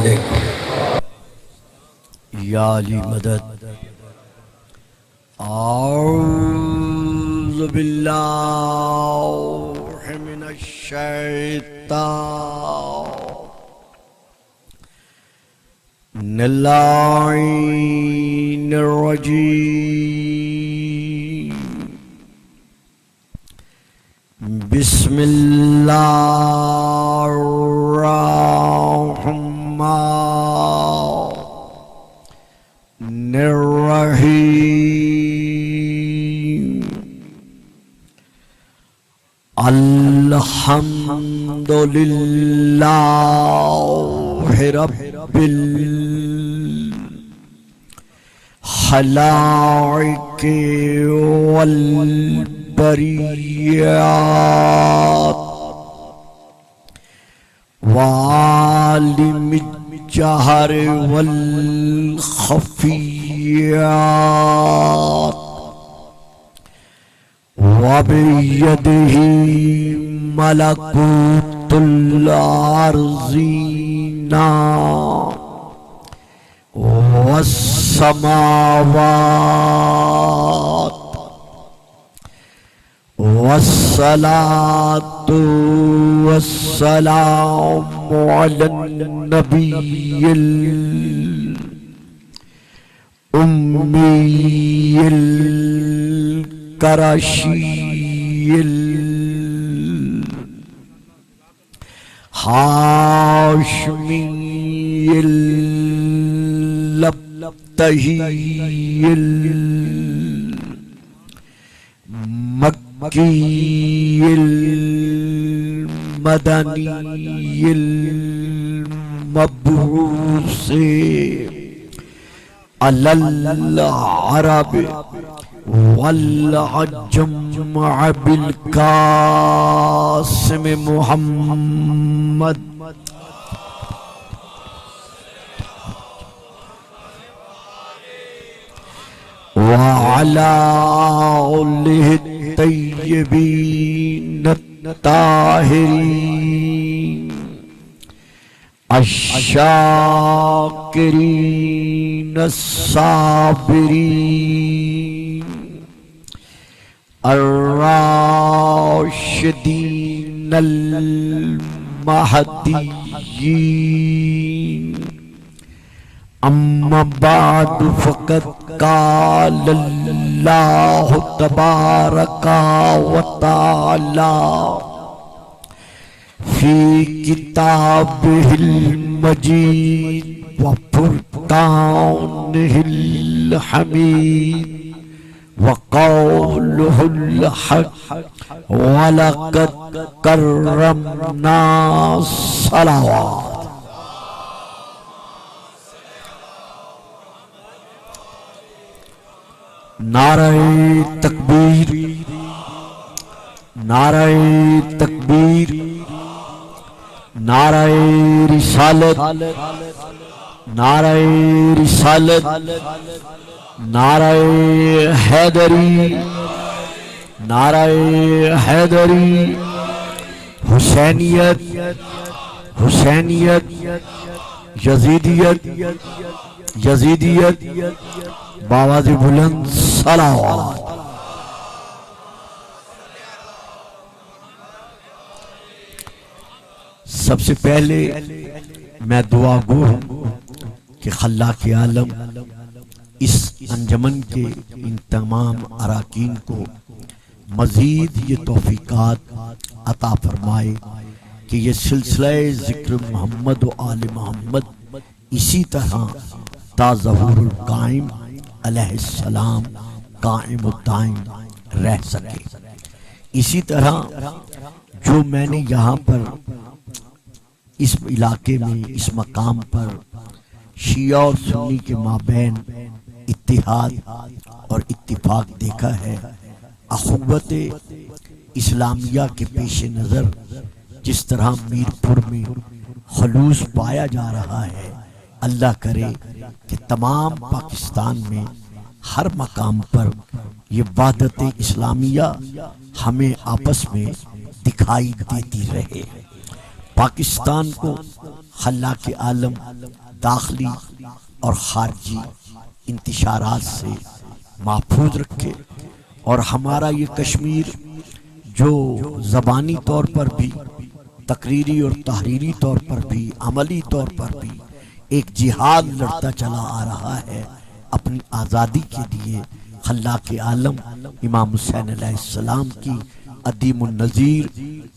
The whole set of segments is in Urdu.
علیکم یا علی مدد اعوذ باللہ من الشیطان اللعین الرجیم بسم اللہ الرحمن الرحیم الحمد للہ رب الخلائق والبریات وعالم الجہر والخفیات وبیدہ ملکوت الارضین والسماوات والصلاة والسلام على النبي الأمي القرشي الهاشمي اللبتهي المكي المدني المبعوث على العرب والعجم بالقاسم محمد وعلى آله الطيبين الطاهرين الشاكرين الصابرين الراشدين المهديين أما بعد فقد قال الله تبارك وتعالى في كتابه المجيد وفرقانه الحميد وقوله الحق ولقد كرمنا الصلوات نعرہ تکبیر نعرہ تکبیر نعرہ رسالت نعرہ رسالت نعرہ حیدری نعرہ حیدری حسینیت حسینیت یزیدیت یزیدیت باواز بلند صلوات سب سے پہلے میں دعا گو ہوں کہ خلاق عالم اس انجمن کے ان تمام اراکین کو مزید یہ توفیقات عطا فرمائے کہ یہ سلسلہ ذکر محمد و آل محمد اسی طرح تا ظہور القائم علیہ السلام قائم و دائم رہ سکے. اسی طرح جو میں نے یہاں پر اس علاقے میں اس مقام پر شیعہ اور سنی کے مابین اتحاد اور اتفاق دیکھا ہے، اخوت اسلامیہ کے پیش نظر جس طرح میرپور میں خلوص پایا جا رہا ہے، اللہ کرے کہ تمام پاکستان میں ہر مقام پر یہ وحدت اسلامیہ ہمیں آپس میں دکھائی دیتی رہے. پاکستان کو خلاق عالم داخلی اور خارجی انتشارات سے محفوظ رکھے، اور ہمارا یہ کشمیر جو زبانی طور پر بھی، تقریری اور تحریری طور پر بھی، عملی طور پر بھی ایک جہاد لڑتا چلا آ رہا ہے اپنی آزادی کے لیے، خلاق عالم امام حسین علیہ السلام کی عدیم النظیر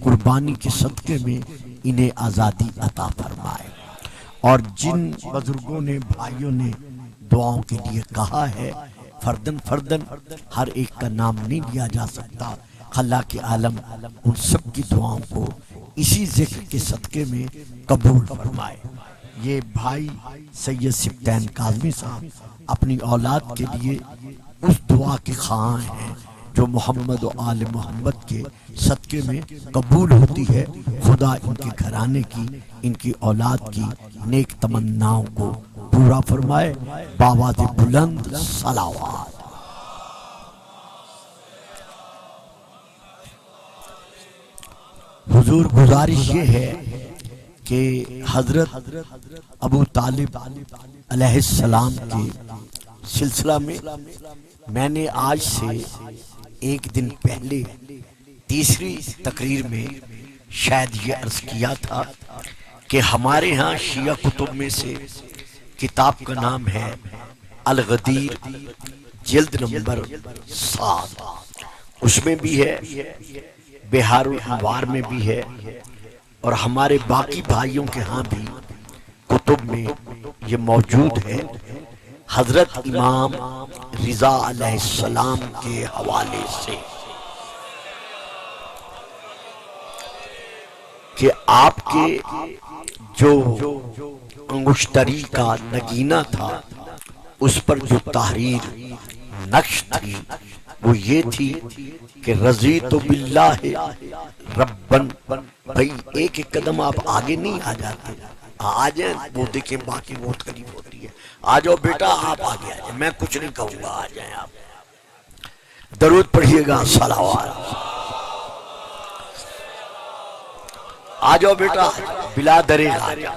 قربانی کے صدقے میں انہیں آزادی عطا فرمائے۔ اور جن بزرگوں نے، بھائیوں نے دعاؤں کے لیے کہا ہے، فردن فردن ہر ایک کا نام نہیں لیا جا سکتا، خلاق عالم ان سب کی دعاؤں کو اسی ذکر کے صدقے میں قبول فرمائے۔ یہ بھائی سید سبطین کاظمی صاحب اپنی اولاد کے لیے اس دعا کے خواہاں ہیں جو محمد و آل محمد کے صدقے میں قبول ہوتی ہے۔ خدا ان کے گھرانے کی، ان کی اولاد کی نیک تمناؤں کو پورا فرمائے۔ بآواز بلند صلوات۔ حضور گزارش یہ ہے کہ حضرت ابو طالب علیہ السلام کے سلسلہ میں نے آج سے ایک دن پہلے تیسری تقریر میں شاید یہ عرض کیا تھا کہ ہمارے ہاں شیعہ کتب میں سے کتاب کا نام ہے الغدیر، جلد نمبر 7، اس میں بھی ہے، بہار الانوار میں بھی ہے، اور ہمارے باقی بھائیوں کے ہاں بھی کتب میں یہ موجود ہے، حضرت امام رضا علیہ السلام کے حوالے سے، کہ آپ کے جو انگشتری کا نگینہ تھا اس پر جو تحریر نقش تھی وہ یہ تھی کہ رضیت باللہ ربن۔ بھئی ایک ایک قدم آپ آگے نہیں آ جاتے، آ جائیں وہ دیکھیں باقی بہت قریب ہوتی ہے، آ جاؤ بیٹا آپ آگے آ جائیں، میں کچھ نہیں کہوں گا، آ جائیں آپ درود پڑھیے گا، صلوات، آ جاؤ بیٹا بلا درے آ جاؤ۔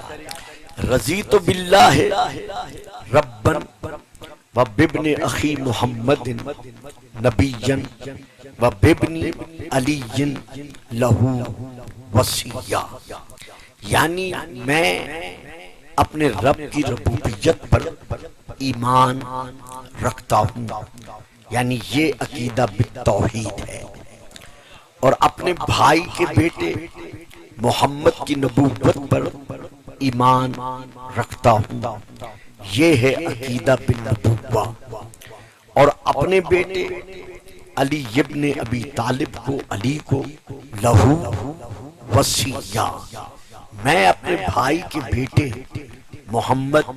رضیت باللہ ربن و بابن اخی محمد نبیًا و بابن علی لہو وصیہ، یعنی میں اپنے رب کی ربوبیت پر ایمان رکھتا ہوں، یعنی یہ عقیدہ بالتوحید ہے، اور اپنے بھائی کے بیٹے محمد کی نبوت پر ایمان رکھتا ہوں، یہ ہے عقیدہ بالنبوہ، اور اپنے بیٹے علی ابن ابی طالب کو، علی کو لہو وصیہ، میں اپنے بھائی کے بیٹے محمد،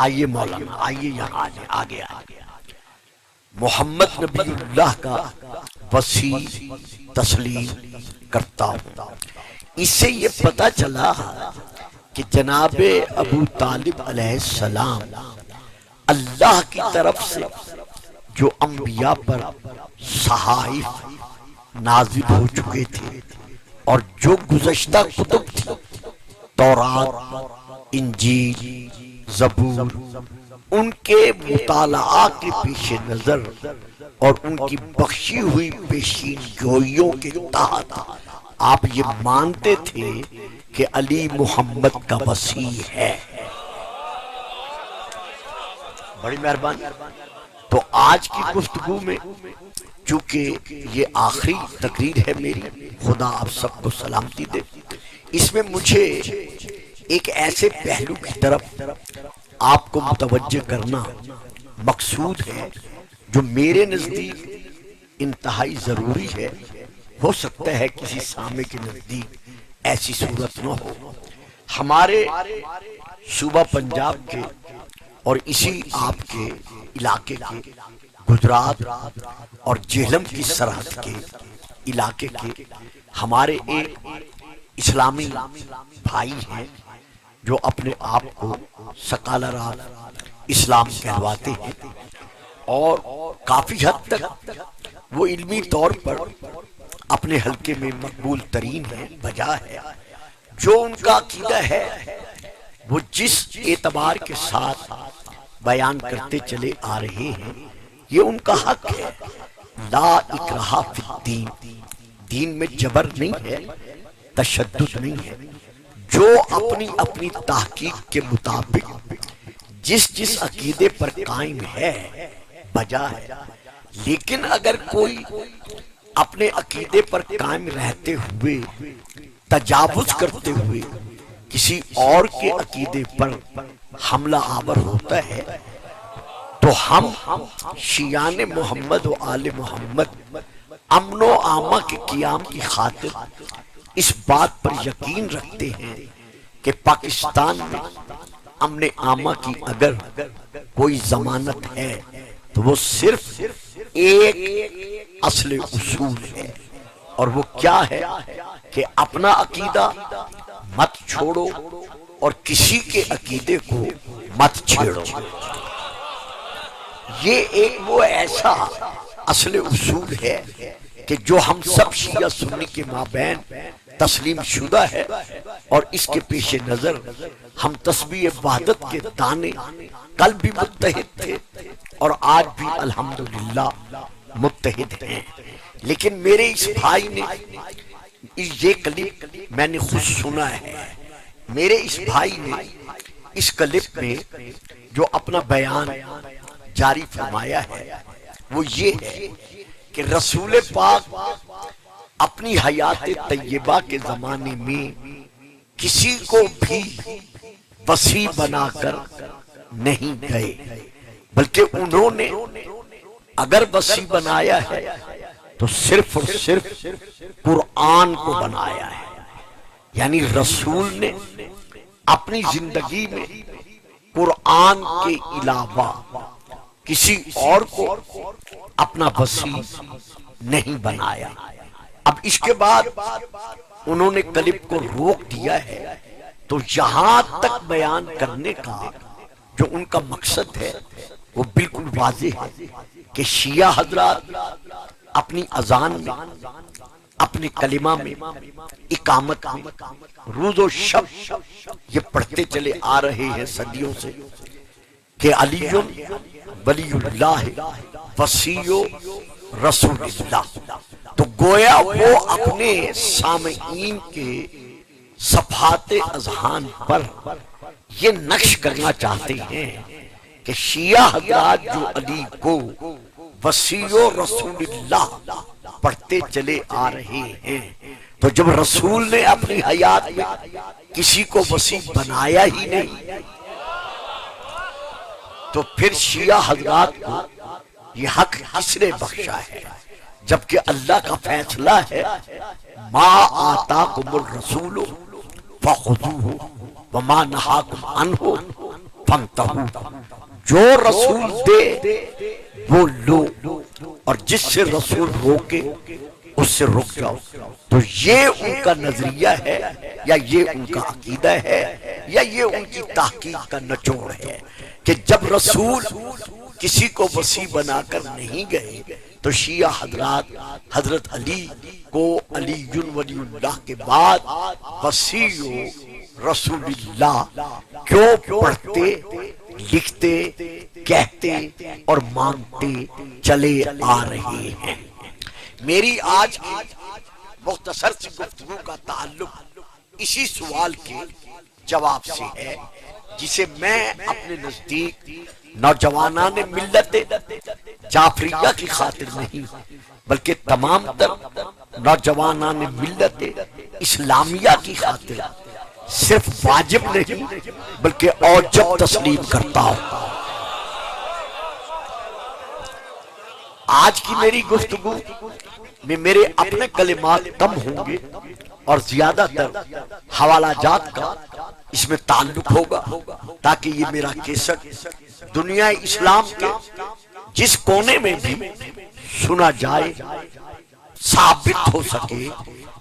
آئیے مولانا آئیے یہاں آگے آگے، محمد نبی اللہ کا وصی تسلیم کرتا ہوں۔ اس سے یہ پتہ چلا کہ جناب ابو طالب علیہ السلام اللہ کی طرف سے جو انبیاء پر صحائف نازل ہو چکے تھے اور جو گزشتہ کتب تھی، تورات، انجیل، زبور، ان کے مطالعہ کے پیش نظر اور ان کی بخشی ہوئی پیشین گوئیوں کے تحت آپ یہ مانتے تھے کہ علی محمد کا وصی ہے۔ بڑی مہربانی۔ تو آج کی گفتگو میں چونکہ یہ آخری تقریر ہے میری، خدا آپ سب کو سلامتی دے، اس میں مجھے ایک ایسے پہلو کی طرف آپ کو متوجہ کرنا مقصود ہے جو میرے نزدیک انتہائی ضروری ہے، ہو سکتا ہے کسی سامع کے نزدیک ایسی صورت نہ ہو۔ ہمارے صوبہ پنجاب کے اور اسی آپ کے علاقے کے گجرات اور جہلم کی سرحد کے علاقے کے ہمارے ایک اسلامی بھائی ہیں جو اپنے آپ کو سکالرات اسلام کہلواتے ہیں، اور کافی حد تک وہ علمی طور پر اپنے حلقے میں مقبول ترین ہے، بجا ہے۔ جو ان کا عقیدہ ہے وہ جس اعتبار کے ساتھ بیان کرتے چلے آ رہے ہیں یہ ان کا حق ہے. لا اکراہ فی الدین، دین میں جبر نہیں ہے، تشدد نہیں ہے. جو اپنی اپنی تحقیق کے مطابق جس عقیدے پر قائم ہے بجا ہے. لیکن اگر کوئی اپنے عقیدے پر قائم رہتے ہوئے تجاوز کرتے ہوئے کسی اور کے عقیدے پر حملہ آور ہوتا ہے تو ہم شیعان محمد و آل محمد امن و آمہ کے قیام کی خاطر اس بات پر یقین رکھتے ہیں کہ پاکستان میں امن آمہ کی اگر کوئی ضمانت ہے تو وہ صرف ایک اصل اصول ہے، اور وہ کیا ہے کہ اپنا عقیدہ مت چھوڑو اور کسی کے عقیدے کو مت چھیڑو. یہ ایک وہ ایسا اصل اصول ہے کہ جو ہم سب شیعہ سنی کے مابین تسلیم شدہ ہے، اور اس کے پیش نظر ہم تسبیح وحدت کے دانے کل بھی متحد تھے اور آج بھی الحمدللہ متحد ہیں. لیکن میرے اس بھائی نے یہ کلپ میں نے خود سنا ہے، میرے اس بھائی نے اس کلپ میں جو اپنا بیان جاری فرمایا ہے وہ یہ ہے کہ رسول پاک اپنی حیات طیبہ کے زمانے میں کسی کو بھی وصی بنا کر نہیں گئے، بلکہ انہوں نے اگر وصی بنایا ہے تو صرف اور صرف قرآن کو بنایا ہے. یعنی رسول نے اپنی زندگی میں قرآن کے علاوہ کسی اور کو اپنا وصی نہیں بنایا. اب اس کے بعد انہوں نے کلپ کو روک دیا ہے، تو یہاں تک بیان کرنے کا جو ان کا مقصد ہے وہ بالکل واضح ہے کہ شیعہ حضرات اپنی اذان میں، اپنے کلمہ میں، اقامت میں روز و شب یہ پڑھتے چلے آ رہے ہیں صدیوں سے کہ علی ولی اللہ وصی رسول اللہ. تو گویا وہ اپنے سامعین کے صفحات اذہان پر یہ نقش کرنا چاہتے ہیں کہ شیعہ حضرات جو علی کو وصی رسول اللہ پڑھتے چلے آ رہے ہیں، تو جب رسول نے اپنی حیات میں کسی کو وصی بنایا ہی نہیں تو پھر شیعہ حضرات کو یہ حق کس نے بخشا ہے؟ جبکہ اللہ کا فیصلہ ہے ما آتاکم الرسول فخذوہ وما نہاکم عنہ فانتہوا. جو رسول دے وہ لو، اور جس سے رسول روکے اس سے رک جاؤ. تو یہ ان کا نظریہ ہے یا یہ ان کا عقیدہ ہے یا یہ ان کی تحقیق کا نچوڑ ہے کہ جب رسول کسی کو وصی بنا کر نہیں گئے تو شیعہ حضرات حضرت علی کو علی ولی اللہ کے بعد وصی رسول اللہ کیوں پڑھتے، لکھتے، کہتے اور مانتے چلے آ رہے ہیں. میری آج کی مختصر سی گفتگو کا تعلق اسی سوال کے جواب سے ہے جسے میں اپنے نزدیک نوجوانان ملت جعفریہ کی خاطر نہیں بلکہ تمام تر نوجوانان ملت اسلامیہ کی خاطر صرف واجب نہیں بلکہ اوجب تسلیم کرتا ہوں. آج کی میری گفتگو میں میرے اپنے کلمات کم ہوں گے اور زیادہ تر حوالہ جات کا اس میں تعلق ہوگا تاکہ یہ میرا کیسٹ دنیا اسلام کے جس کونے میں بھی سنا جائے، ثابت ہو سکے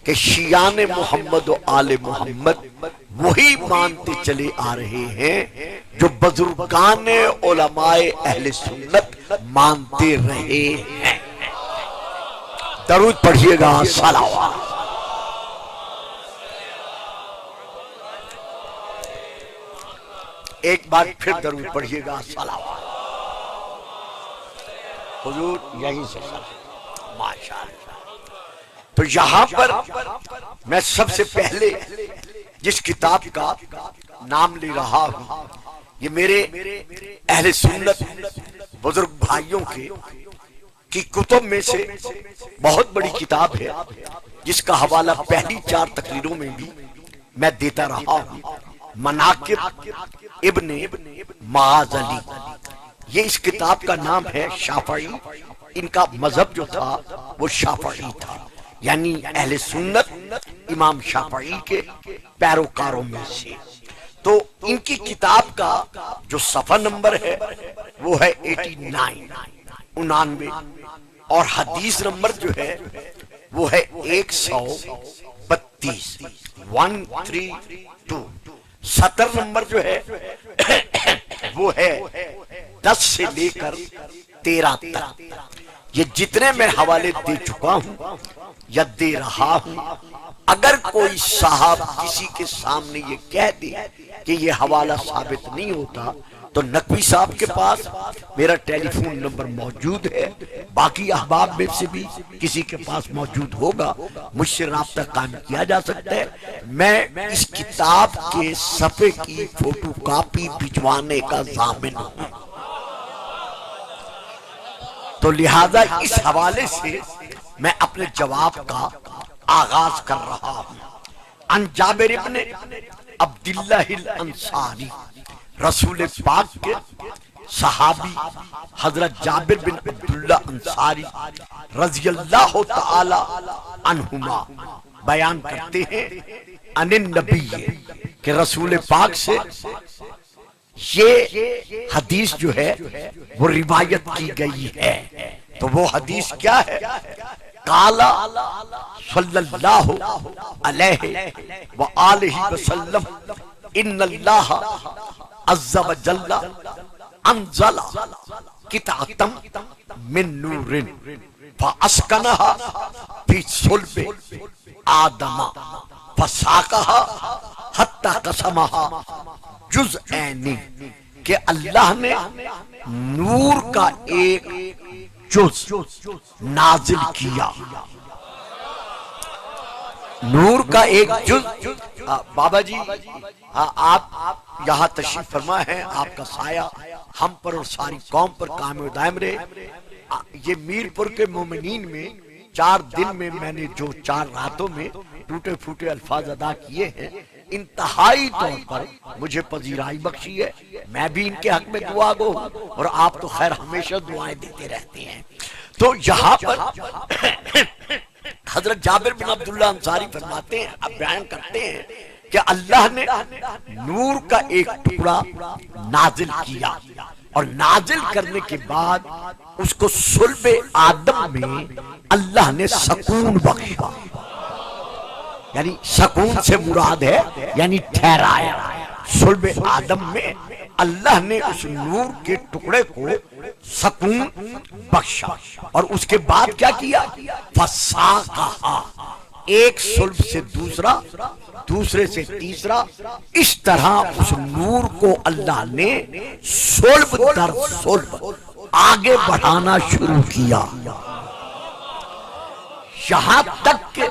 کہ شیعان محمد و آل محمد وہی مانتے چلے آ رہے ہیں جو بزرگان علماء اہل سنت مانتے رہے ہیں. درود پڑھیے گا، صلوات. ایک بار پھر درود پڑھیے گا صلوات حضور یہیں سے صلوات ماشاءاللہ۔ تو یہاں پر میں سب سے پہلے جس کتاب کا نام لے رہا ہوں یہ میرے اہل سنت بزرگ بھائیوں کی کتب میں سے بہت بڑی کتاب ہے جس کا حوالہ پہلی 4 تقریروں میں بھی میں دیتا رہا ہوں، مناقب ابن معاذ علی۔ یہ اس کتاب کا نام ہے شافعی، ان کا مذہب جو تھا وہ شافعی تھا، یعنی اہل سنت امام شافعی کے پیروکاروں میں سے۔ تو ان کی کتاب کا جو صفحہ نمبر ہے وہ ہے 89 اور حدیث نمبر جو ہے وہ ہے 132 132۔ سطر نمبر جو ہے وہ ہے 10 سے لے کر 13 تک۔ یہ جتنے میں حوالے دے چکا ہوں یا دے رہا ہوں، اگر کوئی صاحب کسی کے سامنے یہ کہہ دے کہ یہ حوالہ ثابت نہیں ہوتا تو نقوی صاحب کے پاس میرا ٹیلی فون نمبر موجود ہے، باقی احباب میں سے بھی کسی کے پاس موجود ہوگا، مجھ سے رابطہ قائم کیا جا سکتا ہے۔ میں اس کتاب کے صفحے کی فوٹو کاپی بھجوانے کا ضامن ہوں۔ تو لہذا اس حوالے سے میں اپنے جواب کا آغاز کر رہا ہوں۔ عن جابر ابن عبداللہ الانصاری، رسول پاک کے صحابی حضرت جابر بن عبداللہ انصاری رضی اللہ تعالی عنہما بیان کرتے ہیں عن النبی کہ رسول پاک سے یہ حدیث جو ہے وہ روایت کی گئی ہے۔ تو وہ حدیث کیا ہے؟ قال صلی اللہ علیہ وآلہ وسلم ان اللہ عز وجل انزل قطعة من نور فاسکنها فی صلب آدم فساقها حتی قسمها جزءین، کہ اللہ نے نور کا ایک جز نازل کیا، نور کا ایک جز۔ بابا جی آپ یہاں تشریف فرما ہے، آپ کا سایہ ہم پر اور ساری قوم پر قائم و دائم رہے۔ یہ میر پور کے مومنین میں 4 دن میں میں نے جو 4 راتوں میں ٹوٹے پھوٹے الفاظ ادا کیے ہیں، انتہائی طور پر مجھے پذیرائی بخشی ہے۔ میں بھی ان کے حق میں دعا گو ہوں اور آپ تو خیر ہمیشہ دعائیں دیتے رہتے ہیں۔ تو یہاں پر حضرت جابر بن عبداللہ انصاری فرماتے ہیں، اب بیان کرتے ہیں کہ اللہ نے نور کا ایک ٹکڑا نازل کیا اور نازل کرنے کے بعد اس کو صلب آدم میں اللہ نے سکون بخشا، یعنی سکون سے مراد ہے یعنی ٹھہرایا۔ صلب آدم میں اللہ نے اس نور کے ٹکڑے کو سکون بخشا اور اس کے بعد کیا کیا؟ فساقہا، ایک صلب سے دوسرا، دوسرے سے تیسرا، اس طرح اس نور کو اللہ نے صلب در صلب آگے بڑھانا شروع کیا، یہاں تک کہ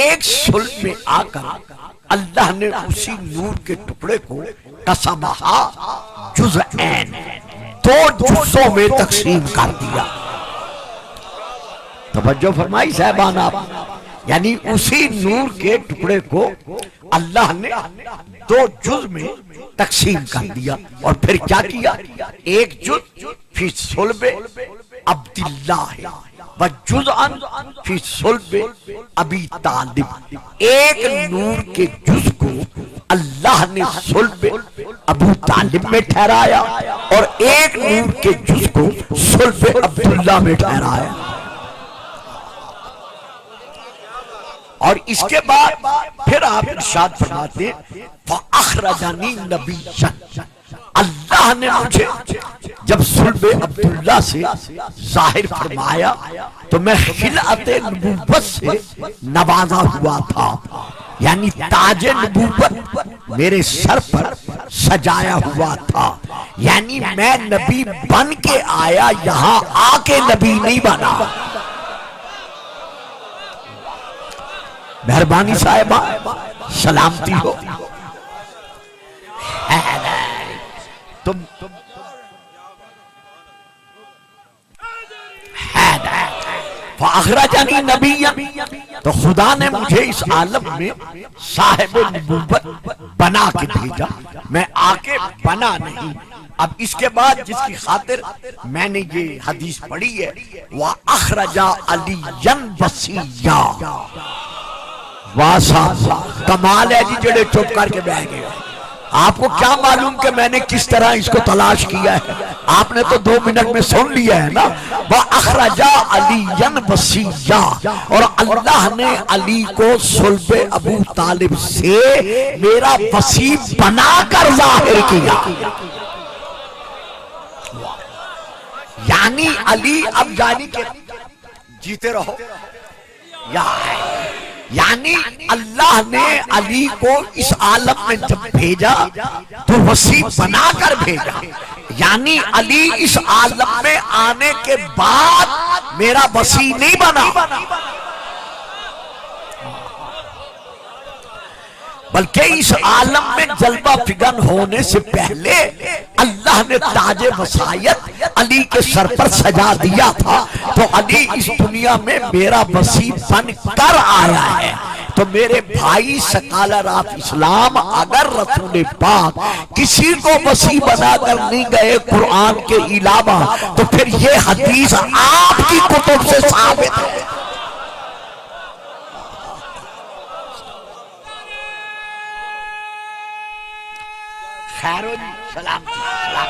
ایک صلب میں آ کر اللہ نے اسی نور کے ٹکڑے کو قسمہا جزءین، 2 جزوں میں تقسیم کر دیا۔ توجہ فرمائی صاحبان آپ، یعنی اسی نور کے ٹکڑے کو اللہ نے 2 جز میں تقسیم کر دیا اور پھر کیا کیا؟ ایک جز فی صلب عبداللہ وجزءا فی صلب ابی طالب، ایک نور کے جز کو اللہ نے صلب ابو طالب میں ٹھہرایا اور ایک نور کے جز کو صلب عبداللہ میں ٹھہرایا۔ اور اس کے بعد پھر آپ ارشاد فرماتے ہیں فَأَخْرَجَنِي نَبِيًّا، اللہ نے مجھے جب صلب عبداللہ سے ظاہر فرمایا تو میں خلعت نبوت سے نوازا ہوا تھا، یعنی تاج نبوت میرے سر پر سجایا ہوا تھا، یعنی میں نبی بن کے آیا، یہاں آ کے نبی نہیں بنا۔ مہربانی صاحبہ سلامتی ہو۔ تم فاخرجنی نبی، تو خدا نے مجھے اس عالم میں صاحب نبوت بنا کے بھیجا، میں آ کے بنا نہیں۔ اب اس کے بعد جس کی خاطر میں نے یہ حدیث پڑھی ہے، وَأَخْرَجَ عَلِيًّا وَصِيًّا، واسا کمال ہے جی جڑے چپ کر کے بیٹھ گئے۔ آپ کو کیا معلوم کہ میں نے کس طرح اس کو تلاش کیا ہے؟ آپ نے تو 2 منٹ میں سن لیا ہے نا۔ وَأَخْرَجَ عَلِيًّا وَصِيًّا، اور اللہ نے علی کو صلب ابو طالب سے میرا وصی بنا کر ظاہر کیا۔ یعنی علی اب جانی کہ جیتے رہو، یعنی اللہ نے علی کو اس عالم میں جب بھیجا تو وصی بنا کر بھیجا، یعنی علی اس عالم میں آنے کے بعد میرا وصی نہیں بنا، بلکہ اس عالم میں جلوہ فگن ہونے سے پہلے اللہ نے تاج وصایت علی کے سر پر سجا دیا تھا، تو علی اس دنیا میں میرا وصی بن کر آیا ہے۔ تو میرے بھائی سکالر آف اسلام، اگر رسول پاک کسی کو وصی بنا کر نہیں گئے قرآن کے علاوہ، تو پھر یہ حدیث آپ کی کتب سے ثابت ہے۔ خیر ہو جی، سلام سلام۔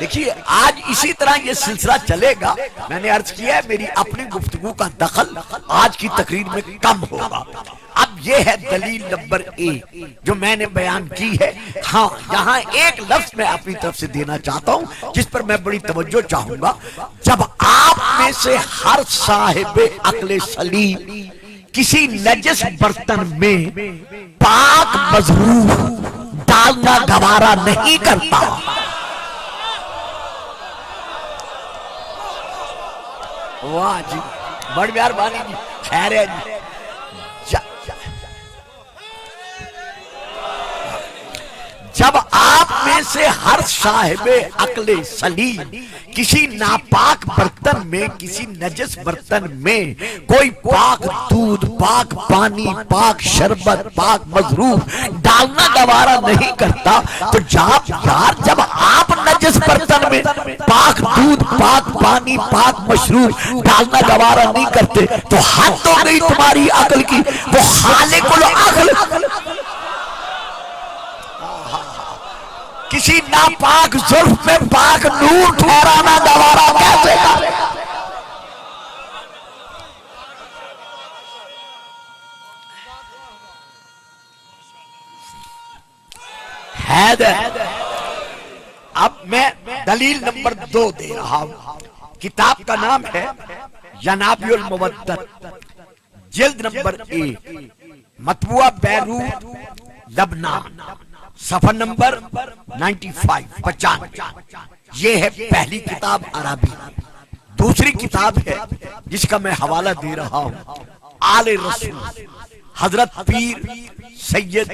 دیکھیے آج اسی طرح یہ سلسلہ چلے گا۔ میں نے عرض کیا ہے میری اپنی گفتگو کا دخل آج کی تقریر میں کم ہوگا۔ اب یہ ہے دلیل نمبر 1 جو میں نے بیان کی ہے۔ ہاں یہاں ایک لفظ میں اپنی طرف سے دینا چاہتا ہوں جس پر میں بڑی توجہ چاہوں گا۔ جب آپ میں سے ہر صاحب عقل سلیم کسی نجس برتن میں پاک مظہور ڈالنا گوارا نہیں کرتا، واہ جی بڑی مہربانی جی، خیر ہے جی۔ جب آپ میں سے ہر صاحب عقل سلیم کسی ناپاک برتن میں، کسی نجس برتن میں کوئی پاک دودھ، پاک پانی، پاک شربت، پاک مظروف ڈالنا گوارا نہیں کرتا، تو جب آپ نجس برتن میں پاک دودھ، پاک پانی، پاک مشروب ڈالنا گوارا نہیں کرتے تو حد ہو گئی تمہاری عقل کی۔ وہ خالق العقل کسی ناپاک زلف میں پاک نور ٹھہرانا گوارا کیسے کرے؟ اب میں دلیل نمبر 2 دے رہا ہوں۔ کتاب کا نام ہے ینابیع المودت، جلد نمبر 1، مطبوعہ بیروت لبنان، صفحہ نمبر 95۔ یہ ہے پہلی کتاب عربی۔ دوسری کتاب ہے جس کا میں حوالہ دے رہا ہوں، آل رسول حضرت پیر سید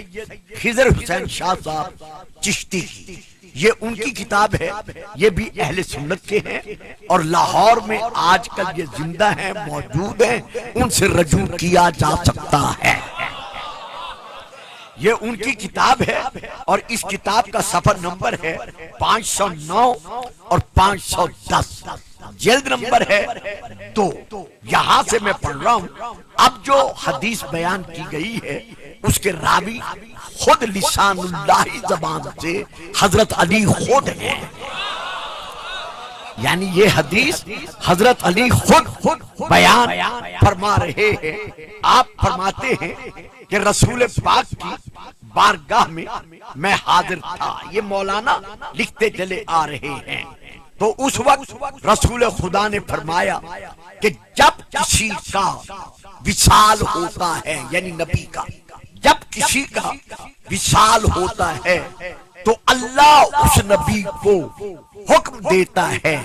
خضر حسین شاہ صاحب چشتی کی، یہ ان کی کتاب ہے۔ یہ بھی اہل سنت کے ہیں اور لاہور میں آج کل یہ زندہ ہیں، موجود ہیں، ان سے رجوع کیا جا سکتا ہے۔ یہ ان کی کتاب ہے اور اس کتاب کا صفحہ نمبر ہے 509 اور 510، جلد نمبر ہے 2۔ یہاں سے میں پڑھ رہا ہوں۔ اب جو حدیث بیان کی گئی ہے اس کے راوی خود لسان اللہ زبان سے حضرت علی خود ہیں، یعنی یہ حدیث حضرت علی خود بیان فرما رہے ہیں۔ آپ فرماتے ہیں کہ رسول پاک کی بارگاہ میں حاضر تھا، یہ مولانا لکھتے چلے آ رہے ہیں۔ تو اس وقت رسول خدا نے فرمایا کہ جب کسی کا وصال ہوتا ہے، یعنی نبی کا جب کسی کا وصال ہوتا ہے تو اللہ اس نبی کو حکم دیتا ہے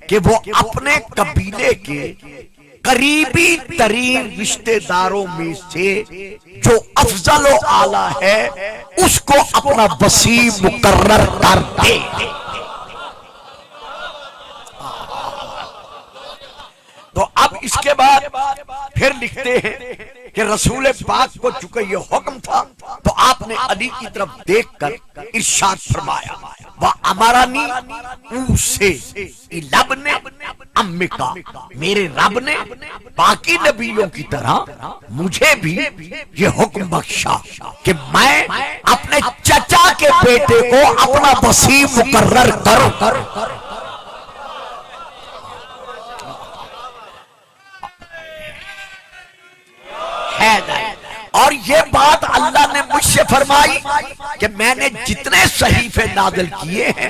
کہ وہ اپنے قبیلے کے قریبی ترین رشتہ داروں میں سے جو افضل و اعلیٰ ہے اس کو اپنا وصی مقرر کر دے۔ تو اب اس کے بعد پھر لکھتے ہیں کہ رسول پاک کو چونکہ یہ حکم تھا تو آپ نے علی کی طرف دیکھ کر ارشاد فرمایا وَأَمَرَنِي أُوصِي لَبْنِ أَمِّكَ، میرے رب نے باقی نبیوں کی طرح مجھے بھی یہ حکم بخشا کہ میں اپنے چچا کے بیٹے کو اپنا وصی مقرر کروں۔ اور یہ بات اللہ نے مجھ سے فرمائی کہ میں نے جتنے صحیفے نازل کیے ہیں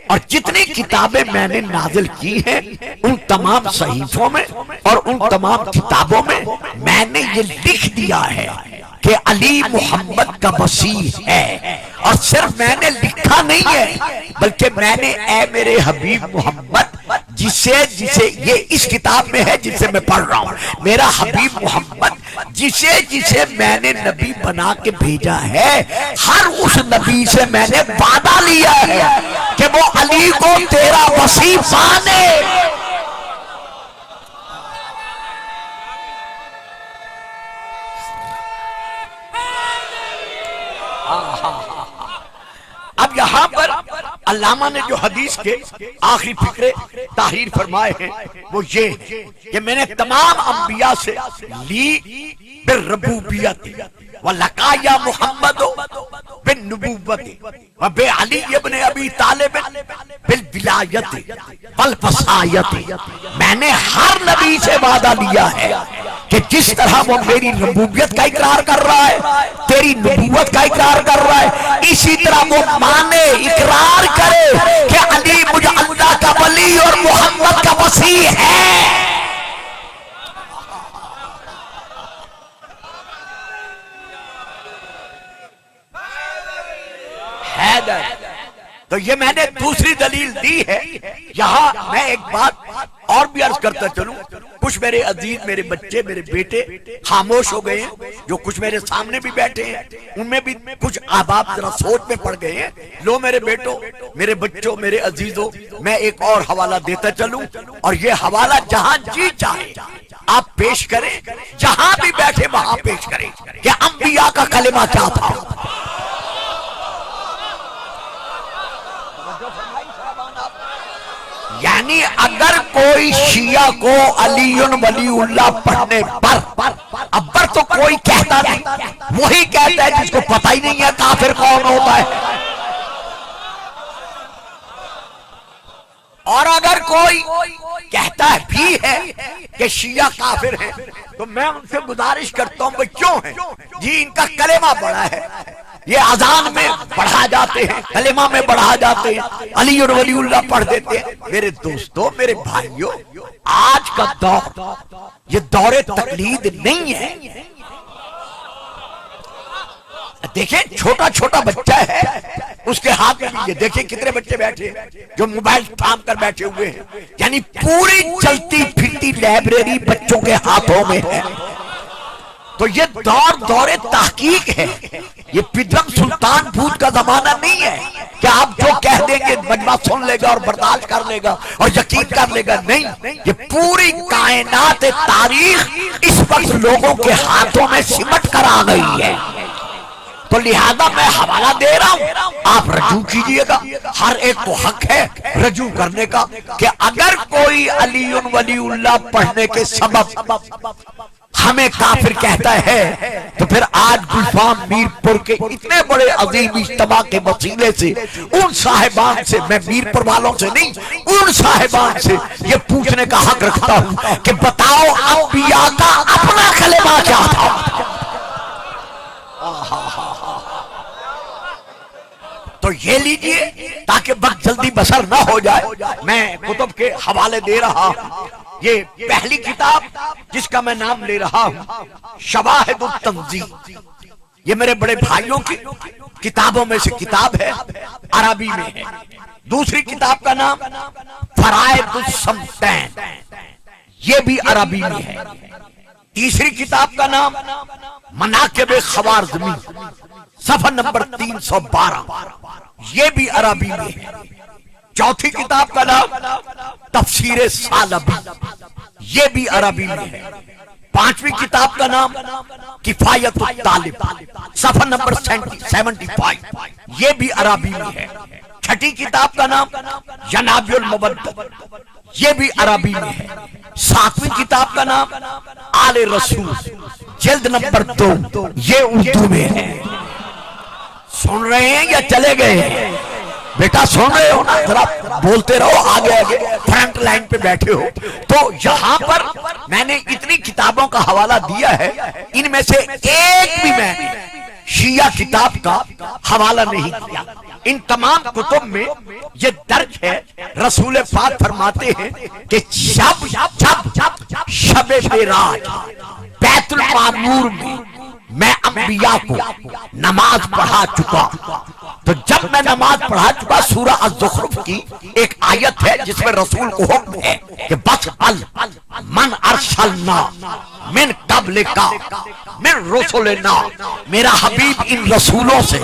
اور جتنی کتابیں میں نے نازل کی ہیں ان تمام صحیفوں میں اور ان تمام کتابوں میں میں نے یہ لکھ دیا ہے کہ علی محمد کا وصی ہے۔ اور صرف میں نے لکھا نہیں ہے بلکہ میں نے اے میرے حبیب محمد جسے یہ اس کتاب میں ہے جسے میں پڑھ رہا ہوں، میرا حبیب محمد جسے میں نے نبی بنا کے بھیجا ہے، ہر اس نبی سے میں نے وعدہ لیا ہے کہ وہ علی کو تیرا وصی مانے۔ اب یہاں پر علامہ نے جو حدیث کے آخری فقرے تحریر فرمائے ہیں وہ یہ کہ میں نے تمام انبیاء سے لی بالربوبیت وَلَقَايَا مُحَمَّدُ بِالنُّبُوَّةِ وَبِعَلِيِّ ابْنِ ابی طالب بالولایت والوصایت، میں نے ہر نبی سے وعدہ لیا ہے کہ جس طرح وہ میری ربوبیت کا اقرار کر رہا ہے، تیری نبوت کا اقرار کر رہا ہے، اسی طرح وہ مانے اقرار کرے کہ علی مجھ اللہ کا ولی اور محمد کا وصی ہے۔ تو یہ میں نے دوسری دلیل دی ہے۔ یہاں میں ایک بات اور بھی عرض کرتا چلوں، کچھ میرے عزیز میرے بچے میرے بیٹے خاموش ہو گئے ہیں، جو کچھ میرے سامنے بھی بیٹھے ہیں ان میں بھی کچھ احباب ذرا سوچ میں پڑ گئے ہیں۔ لو میرے بیٹوں میرے بچوں میرے عزیزوں، میں ایک اور حوالہ دیتا چلوں اور یہ حوالہ جہاں جی چاہے آپ پیش کریں، جہاں بھی بیٹھے وہاں پیش کریں کہ انبیاء کا کلمہ کیا تھا۔ یعنی اگر کوئی شیعہ کو علی ولی اللہ پڑھنے پر ابر تو کوئی کہتا نہیں، وہی کہتا ہے جس کو پتہ ہی نہیں ہے کافر کون ہوتا ہے۔ اور اگر کوئی کہتا بھی ہے کہ شیعہ کافر ہیں تو میں ان سے گزارش کرتا ہوں وہ کیوں ہیں؟ جی ان کا کلمہ بڑا ہے، یہ اذان میں پڑھا جاتے ہیں، کلمہ میں پڑھا جاتے ہیں، علی اور ولی اللہ پڑھ دیتے ہیں۔ میرے دوستوں میرے بھائیوں، آج کا دور یہ دور تقلید نہیں ہے۔ دیکھیں چھوٹا چھوٹا بچہ ہے اس کے ہاتھ میں بھی یہ دیکھیں کتنے بچے بیٹھے ہیں جو موبائل تھام کر بیٹھے ہوئے ہیں، یعنی پوری چلتی پھرتی لائبریری بچوں کے ہاتھوں میں ہے۔ تو یہ دور تحقیق ہے، یہ پدرم سلطان بھوت کا زمانہ نہیں ہے کہ آپ جو کہہ دیں گے مجمع سن لے گا اور برداشت کر لے گا اور یقین کر لے گا، نہیں، یہ پوری کائنات تاریخ اس وقت لوگوں کے ہاتھوں میں سمٹ کر آ گئی ہے۔ تو لہذا میں حوالہ دے رہا ہوں، آپ رجوع کیجئے گا، ہر ایک کو حق ہے رجوع کرنے کا کہ اگر کوئی علی ولی اللہ پڑھنے کے سبب ہمیں کافر کہتا ہے تو پھر آج گلفام میرپور کے اتنے بڑے عظیم اجتماع کے وسیلے سے ان صاحبان سے، میں میرپور والوں سے نہیں، ان صاحبان سے یہ پوچھنے کا حق رکھتا ہوں کہ بتاؤ انبیاء کا اپنا کلمہ کیا تھا۔ تو یہ لیجئے تاکہ وقت جلدی بسر نہ ہو جائے، میں کتب کے حوالے دے رہا ہوں۔ یہ پہلی کتاب جس کا میں نام لے رہا ہوں شواہد التنزیل، یہ میرے بڑے بھائیوں کی کتابوں میں سے کتاب ہے، عربی میں ہے۔ دوسری کتاب کا نام فرائض الصمتین، یہ بھی عربی میں ہے۔ تیسری کتاب کا نام مناقب خوارزمی، صفحہ نمبر 312، یہ بھی عربی میں ہے۔ چوتھی کتاب کا نام تفسیر سالبی، یہ بھی عربی میں ہے۔ پانچویں کتاب کا نام کفایت الطالب، صفحہ نمبر 75، یہ بھی عربی میں ہے۔ چھٹی کتاب کا نام ینابع المبدل، یہ بھی عربی میں ہے۔ ساتویں کتاب کا نام آل رسول، جلد نمبر 2، یہ اردو میں ہے۔ سن رہے ہیں یا چلے گئے ہیں؟ بیٹا سن رہے ہو نا؟ ذرا بولتے رہو، آگے آگے فرنٹ لائن پہ بیٹھے ہو۔ تو یہاں پر میں نے اتنی کتابوں کا حوالہ دیا ہے، ان میں سے ایک بھی میں شیعہ کتاب کا حوالہ نہیں کیا۔ ان تمام کتب میں یہ درج ہے، رسول پاک فرماتے ہیں کہ جب شب معراج بیت المعمور میں انبیاء کو نماز پڑھا چکا، تو جب میں نماز پڑھا چکا، سورہ الزخرف کی ایک آیت ہے جس میں رسول کو حکم ہے کہ بس من ارسلنا من قبلک من رسلنا، میرا حبیب ان رسولوں سے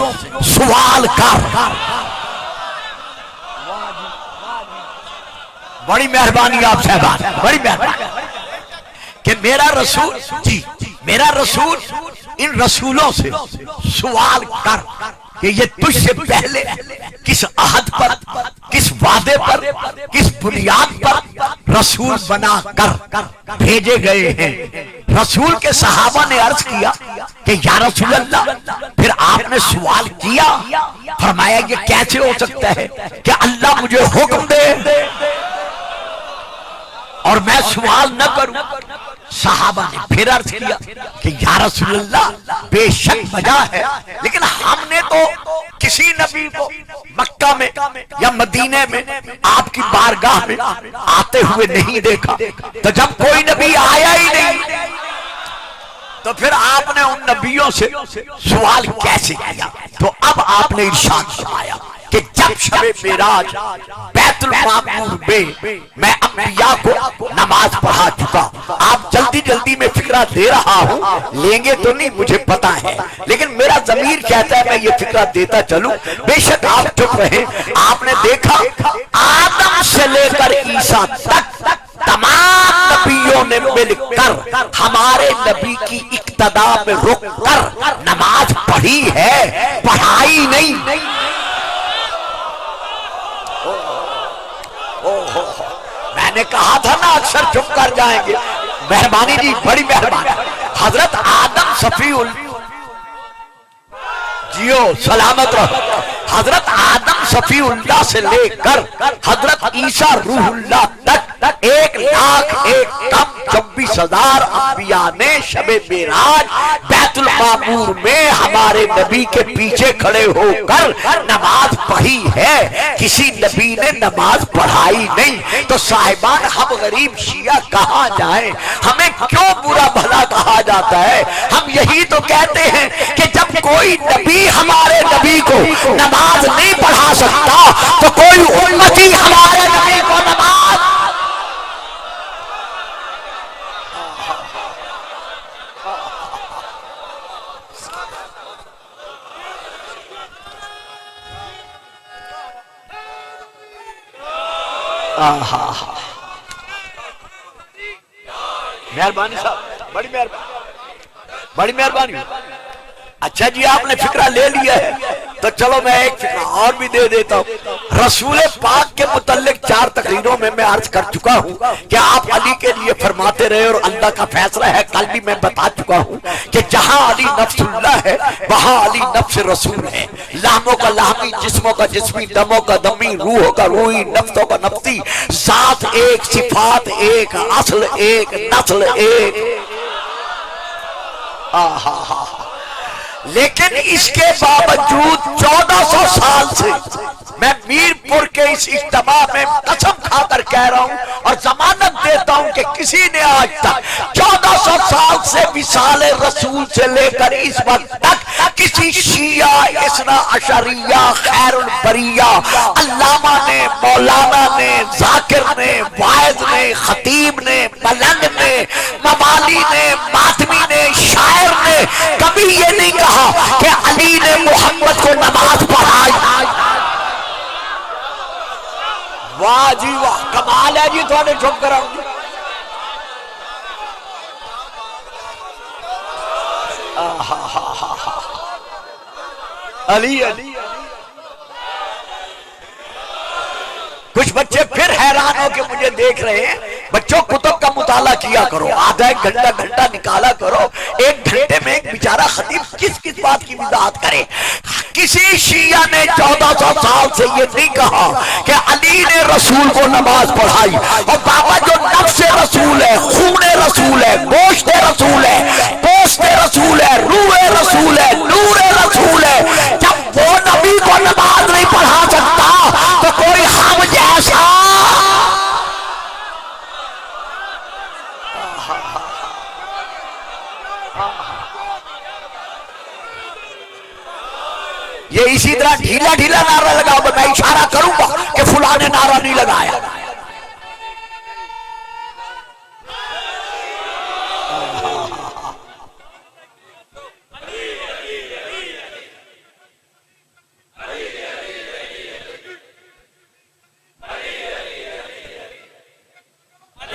سوال کر۔ بڑی مہربانی آپ صاحبان، بڑی مہربانی کہ میرا رسول، جی میرا رسول ان رسولوں سے سوال کر کہ یہ تجھ سے پہلے کس عہد پر، کس وعدے پر، کس بنیاد پر رسول بنا کر بھیجے گئے ہیں۔ رسول کے صحابہ نے عرض کیا کہ یا رسول اللہ، پھر آپ نے سوال کیا، فرمایا یہ کیسے ہو سکتا ہے کہ اللہ مجھے حکم دے اور میں سوال نہ کروں؟ صحابہ نے پھر عرض کیا کہ یا رسول اللہ، بے شک وجہ ہے، لیکن ہم نے تو کسی نبی کو مکہ میں یا مدینے میں آپ کی بارگاہ میں آتے ہوئے نہیں دیکھا، تو جب کوئی نبی آیا ہی نہیں تو پھر آپ نے ان نبیوں سے سوال کیسے کیا؟ تو اب آپ نے ارشاد فرمایا کہ جب شب معراج بیت المعمور میں انبیاء کو نماز پڑھا چکا۔ آپ جلدی جلدی میں فکرہ دے رہا ہوں، لیں گے تو نہیں مجھے پتا ہے، لیکن میرا ضمیر کہتا ہے میں یہ فکرہ دیتا چلوں، بے شک آپ چپ رہے۔ آپ نے دیکھا آدم سے لے کر عیسیٰ تک تمام نبیوں نے مل کر ہمارے نبی کی اقتداء میں رک کر نماز پڑھی ہے، پڑھائی نہیں۔ میں نے کہا تھا نا اکثر چپ کر جائیں گے۔ مہربانی جی، بڑی مہربانی۔ حضرت آدم صفی جیو سلامت رہو، حضرت آدم صفی اللہ سے لے کر حضرت عیسیٰ روح اللہ تک 1,01,24,000 انبیاء نے شب معراج بیت المعمور میں ہمارے نبی کے پیچھے کھڑے ہو کر نماز پڑھی ہے، کسی نبی نے نماز پڑھائی نہیں۔ تو صاحبان، ہم غریب شیعہ کہاں جائیں؟ ہمیں کیوں برا بھلا کہا جاتا ہے؟ ہم یہی تو کہتے ہیں کہ جب کوئی نبی ہمارے نبی کو نماز نہیں پڑھا سکتا تو کوئی امتی ہمارے نبی کو نماز۔ مہربانی صاحب، بڑی مہربانی، بڑی مہربانی۔ اچھا جی، آپ نے فکرہ لے لیا ہے تو چلو میں ایک فکرہ اور بھی دے دیتا ہوں۔ رسول پاک کے متعلق 4 تقریروں میں عرض کر چکا ہوں کہ آپ علی کے لیے فرماتے رہے اور اللہ کا فیصلہ ہے۔ کل بھی میں بتا چکا ہوں کہ جہاں علی نفس اللہ ہے وہاں علی نفس رسول ہے۔ لحموں کا لحمی، جسموں کا جسمی، دموں کا دمی، روحوں کا روحی، نفسوں کا نفسی، ذات ایک، صفات ایک، اصل ایک، نسل ایک۔ لیکن اس کے باوجود 1400 سال سے میں میرپور کے اس اجتماع میں قسم کھا کر کہہ رہا ہوں اور ضمانت دیتا ہوں کہ کسی نے آج تک 1400 سال سے وصال رسول سے لے کر اس وقت تک کسی شیعہ اثنا عشریہ خیر البریہ علامہ نے مولانا نے ذاکر نے واعظ نے خطیب نے ملنگ نے موالی نے ماتمی نے شاعر نے کبھی یہ نہیں کہا کہ علی نے محمد کو نماز پڑھائی۔ واہ جی واہ، کمال ہے جی، تھوڑے چھپ کر آؤں علی علی۔ کچھ بچے پھر حیران ہو کے مجھے دیکھ رہے ہیں، بچوں کتب کا مطالعہ کیا کرو، آدھا ایک گھنٹہ نکالا کرو، ایک گھنٹے میں ایک بیچارہ خطیب کس بات کی وضاحت کرے۔ کسی شیعہ نے 1400 سال سے یہ نہیں کہا کہ علی نے رسول کو نماز پڑھائی، اور بابا جو نفس رسول ہے، خون رسول ہے، گوشت رسول ہے، پوست رسول ہے، روح رسول ہے، نور رسول ہے، جب وہ نبی کو نماز نہیں پڑھا سکتا تو کوئی ہم جیسا یہ اسی طرح ڈھیلا ڈھیلا نعرہ لگاؤ گا، میں اشارہ کروں گا کہ فلاں نے نعرہ نہیں لگایا۔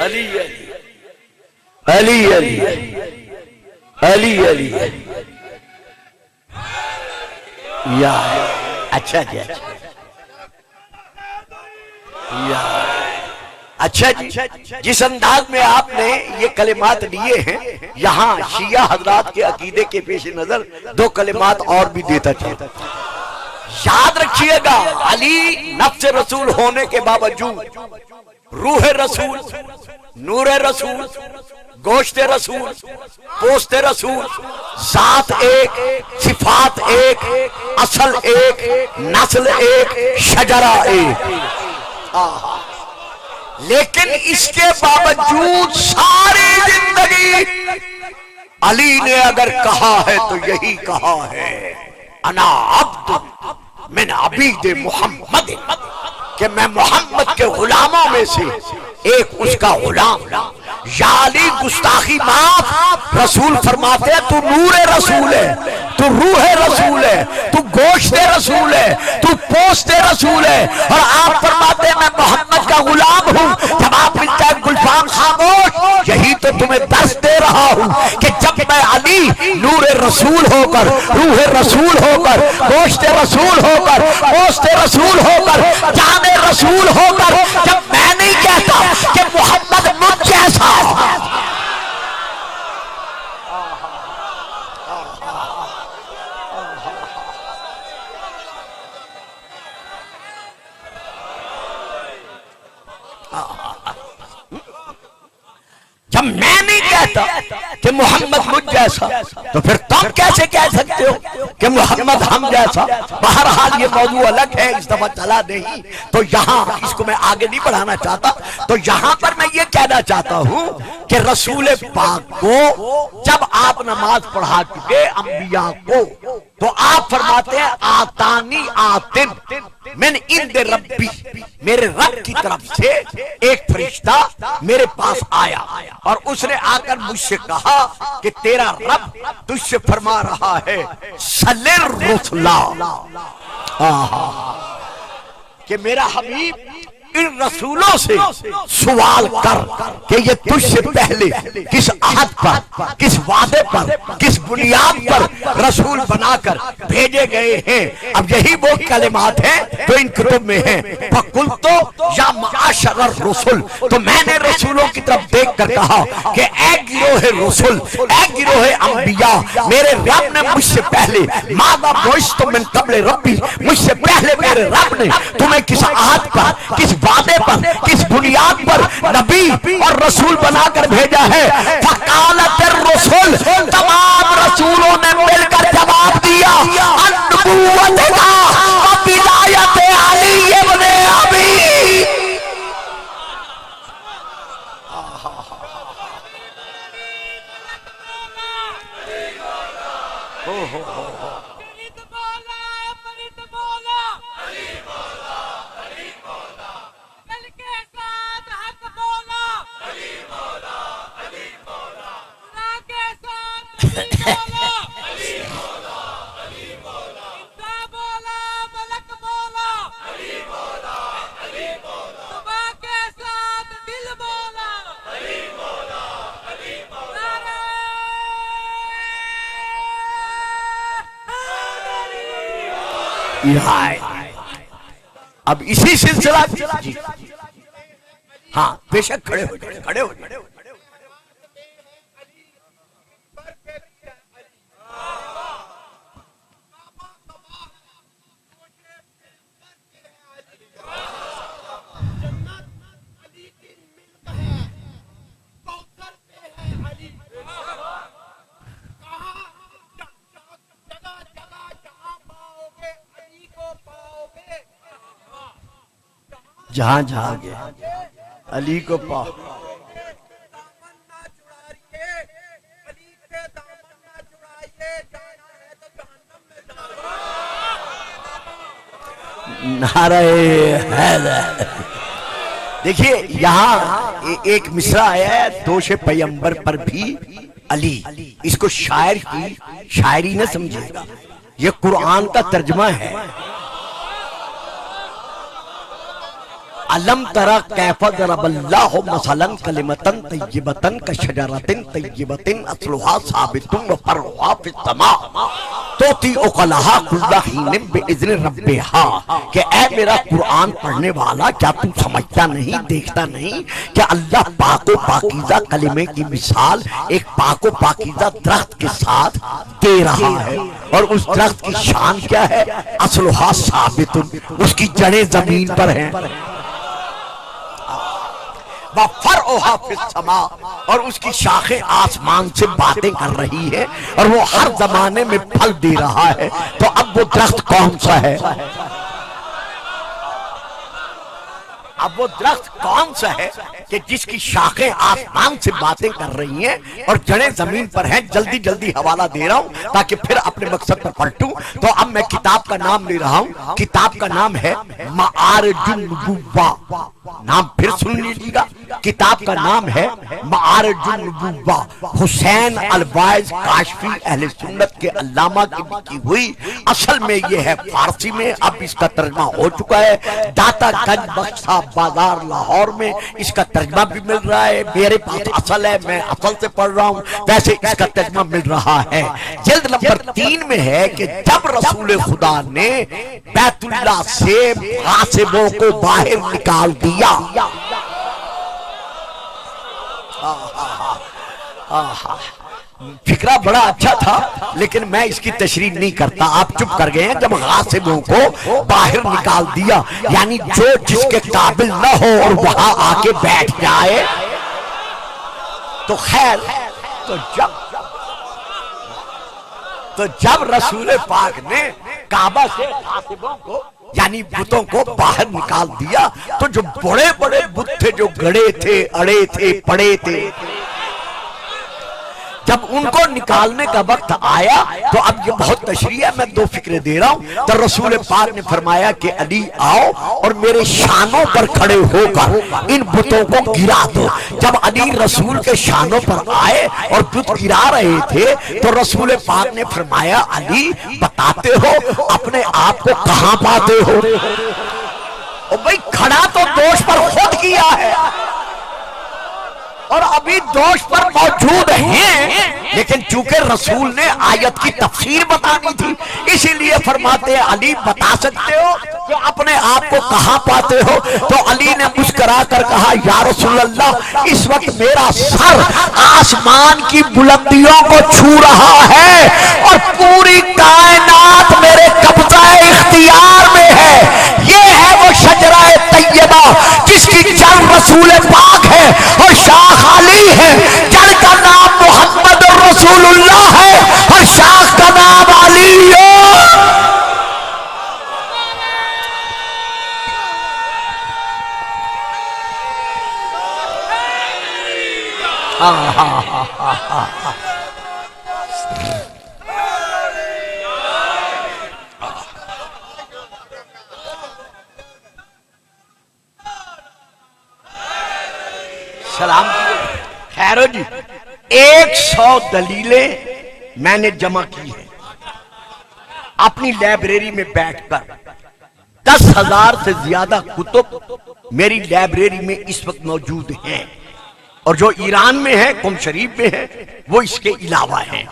علی علی علی علی علی علی یا اچھا جی اچھا جی، جس انداز میں آپ نے یہ کلمات لیے ہیں، یہاں شیعہ حضرات کے عقیدے کے پیش نظر دو کلمات اور بھی دیتا چاہتا۔ یاد رکھیے گا، علی نفس رسول ہونے کے باوجود روح رسول، نور رسول، گوشت رسول، پوست رسول، ذات ایک، صفات ایک، اصل ایک، نسل ایک، شجرہ ایک، لیکن اس کے باوجود ساری زندگی علی نے اگر کہا ہے تو یہی کہا ہے، انا عبد من عبید محمد، کہ میں محمد کے غلاموں میں سے ایک اس کا غلام۔ یا علی گستاخی معاف، رسول فرماتے ہیں تو نور رسول ہے، تو روح رسول ہے، تو گوشت رسول ہے، تو پوست رسول ہے، اور آپ فرماتے ہیں میں محمد کا غلام ہوں۔ جب آپ ملتا ہے گلفام خاموش، یہی تو تمہیں درس دے رہا ہوں کہ جب میں علی نور رسول ہو کر، روح رسول ہو کر، گوشت رسول ہو کر، پوست رسول ہو کر، جان رسول ہو کر، جب میں نہیں کہتا کہ محمد مجھ جیسا، جب میں نہیں کہتا کہ محمد مجھ جیسا، تو پھر تم کیسے کہہ سکتے ہو کہ محمد ہم جیسا؟ بہرحال یہ موضوع الگ ہے، اس دفعہ چلا نہیں، تو یہاں اس کو میں آگے نہیں بڑھانا چاہتا۔ تو یہاں پر میں یہ کہنا چاہتا ہوں کہ رسول پاک کو جب آپ نماز پڑھا چکے انبیاء کو، تو آپ فرماتے ہیں آتانی آتن من عند ربی، میرے رب کی طرف سے ایک فرشتہ میرے پاس آیا، اور اس نے آ کر مجھ سے کہا کہ تیرا رب تجھ سے فرما رہا ہے صلی الرسلا، کہ میرا حبیب ان رسولوں سے سوال کر کہ یہ تجھ سے پہلے کس عہد پر، کس وعدے پر، کس بنیاد پر رسول بنا کر بھیجے گئے ہیں۔ اب یہی وہ کلمات ہیں جو ان کتب میں ہیں، فَقُلْتُ یا معاشر الرسل، تو میں نے رسولوں کی طرف دیکھ کر کہا کہ اے گروہ رسل، اے گروہ انبیاء، میرے رب نے مجھ سے پہلے ماذا بعثتم من قبل ربی، مجھ سے پہلے میرے رب نے تمہیں کس عہد پر، کس وعدے پر، کس بنیاد پر نبی اور رسول بنا کر بھیجا ہے؟ فقالت الرسل، تمام رسولوں نے مل کر جواب دیا نبوت کا و ولایت علی ابن ابی۔ اب اسی سلسلہ جی ہاں بے شک کھڑے ہو جائے، کھڑے ہو جائے۔ جہاں جہاں گیا علی کو پاؤ۔ نعرہ حیدر۔ دیکھیے یہاں ایک مصرع ہے دوش پیمبر پر بھی علی، اس کو شاعر کی شاعری نہ سمجھے گا، یہ قرآن کا ترجمہ ہے۔ علم ترى كيف ضرب الله مثلا كلمة طيبة كشجرة طيبة أصلها ثابت وفرعها في السماء تؤتي أكلها كل حين بإذن ربها۔ کہ اے میرا قرآن پڑھنے والا کیا تم سمجھتا نہیں، دیکھتا نہیں کہ اللہ پاک و پاکیزہ کلمے کی مثال ایک پاک و پاکیزہ درخت کے ساتھ دے رہا ہے، اور اس درخت کی شان کیا ہے؟ اصلها ثابت، اس کی جڑیں زمین پر ہیں، وَفَرْعُهَا فِي السَّمَاءِ، اور اس کی شاخیں آسمان سے باتیں کر رہی ہے، اور وہ ہر زمانے میں پھل دے رہا ہے۔ تو اب وہ درخت کون سا ہے؟ اب وہ درخت کون سا ہے کہ جس کی شاخیں آسمان سے باتیں کر رہی ہیں اور جڑیں زمین پر ہیں؟ جلدی جلدی حوالہ دے رہا ہوں تاکہ پھر اپنے مقصد پر پلٹوں۔ تو اب میں کتاب کا نام لے رہا ہوں، کتاب کا نام ہے معارج النبوہ، نام پھر سن لیجیے گا، کتاب کا نام ہے معارج النبوہ، حسین الوائز کاشفی اہل سنت کے علامہ کی لکھی ہوئی۔ اصل میں یہ ہے فارسی میں، اب اس کا ترجمہ ہو چکا ہے، داتا گنج بخشا بازار لاہور میں اس کا ترجمہ بھی مل رہا ہے، میرے پاس اصل ہے، میں اصل سے پڑھ رہا ہوں، ویسے اس کا ترجمہ مل رہا ہے۔ جلد نمبر 3 میں ہے کہ جب رسول خدا نے بیت اللہ سے غاصبوں کو باہر نکال دیا، فکرہ بڑا اچھا تھا لیکن میں اس کی تشریح نہیں کرتا، آپ چپ کر گئے ہیں۔ جب غاصبوں کو باہر نکال دیا یعنی جو جس کے قابل نہ ہو اور وہاں آ کے بیٹھ جائے تو خیر، تو جب رسول پاک نے کعبہ سے غاصبوں کو یعنی بتوں کو باہر نکال دیا تو جو بڑے بڑے بت تھے، جو گڑے تھے، اڑے تھے، پڑے تھے، جب ان کو نکالنے کا وقت آیا تو اب یہ بہت تشریح ہے، میں 2 فکرے دے رہا ہوں۔ تو رسول پاک نے فرمایا کہ علی آؤ اور میرے شانوں پر کھڑے ہو کر ان بتوں کو گرا دو۔ جب علی رسول کے شانوں پر آئے اور بت گرا رہے تھے تو رسول پاک نے فرمایا علی بتاتے ہو اپنے آپ کو کہاں پاتے ہو؟ او بھئی کھڑا تو دوش پر خود کیا ہے اور ابھی دوش پر موجود ہیں، لیکن چونکہ رسول نے آیت کی تفسیر بتانی تھی اسی لیے فرماتے ہیں علی بتا سکتے ہو کہ اپنے آپ کو کہاں پاتے ہو؟ تو علی نے مسکرا کر کہا یا رسول اللہ اس وقت میرا سر آسمان کی بلندیوں کو چھو رہا ہے اور پوری کائنات میرے قبضہ اختیار میں ہے۔ یہ ہے وہ شجرہ طیبہ جس کی جڑ رسول پاک ہے اور شاخ علی ہے، جڑ کا نام محمد رسول اللہ ہے اور شاخ کا نام علی ہے۔ سلام خیرو جی 100 دلیلیں میں نے جمع کی ہیں اپنی لائبریری میں بیٹھ کر 10,000 سے زیادہ کتب میری لائبریری میں اس وقت موجود ہیں اور جو ایران میں ہے قم شریف میں ہے وہ اس کے علاوہ ہیں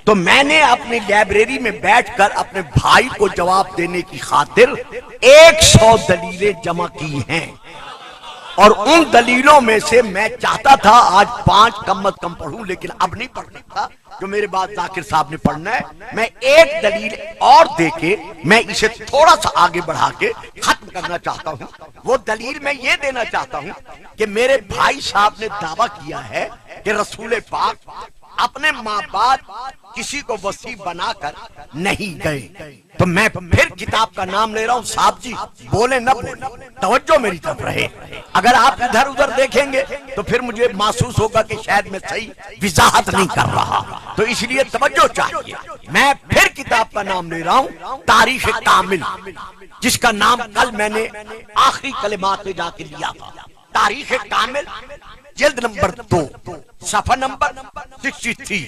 تو میں نے اپنی لائبریری میں بیٹھ کر اپنے بھائی کو جواب دینے کی خاطر 100 دلیلیں جمع کی ہیں اور ان دلیلوں میں سے میں چاہتا تھا آج 5 کم از کم پڑھوں لیکن اب نہیں پڑھنا تھا جو میرے بعد ذاکر صاحب نے پڑھنا ہے میں ایک دلیل اور دے کے میں اسے تھوڑا سا آگے بڑھا کے ختم کرنا چاہتا ہوں وہ دلیل میں یہ دینا چاہتا ہوں کہ میرے بھائی صاحب نے دعویٰ کیا ہے کہ رسول پاک اپنے ماں باپ کسی کو وصی بنا کر نہیں گئے تو میں پھر کتاب کا نام لے رہا ہوں صاحب جی بولے نہ بولے توجہ میری طرف رہے اگر آپ ادھر ادھر دیکھیں گے تو پھر مجھے محسوس ہوگا کہ شاید میں صحیح وضاحت نہیں کر رہا تو اس لیے توجہ چاہیے میں پھر کتاب کا نام لے رہا ہوں تاریخ کامل جس کا نام کل میں نے آخری کلمات میں جا کے لیا تھا تاریخ کامل جلد نمبر 2 صفحہ نمبر 63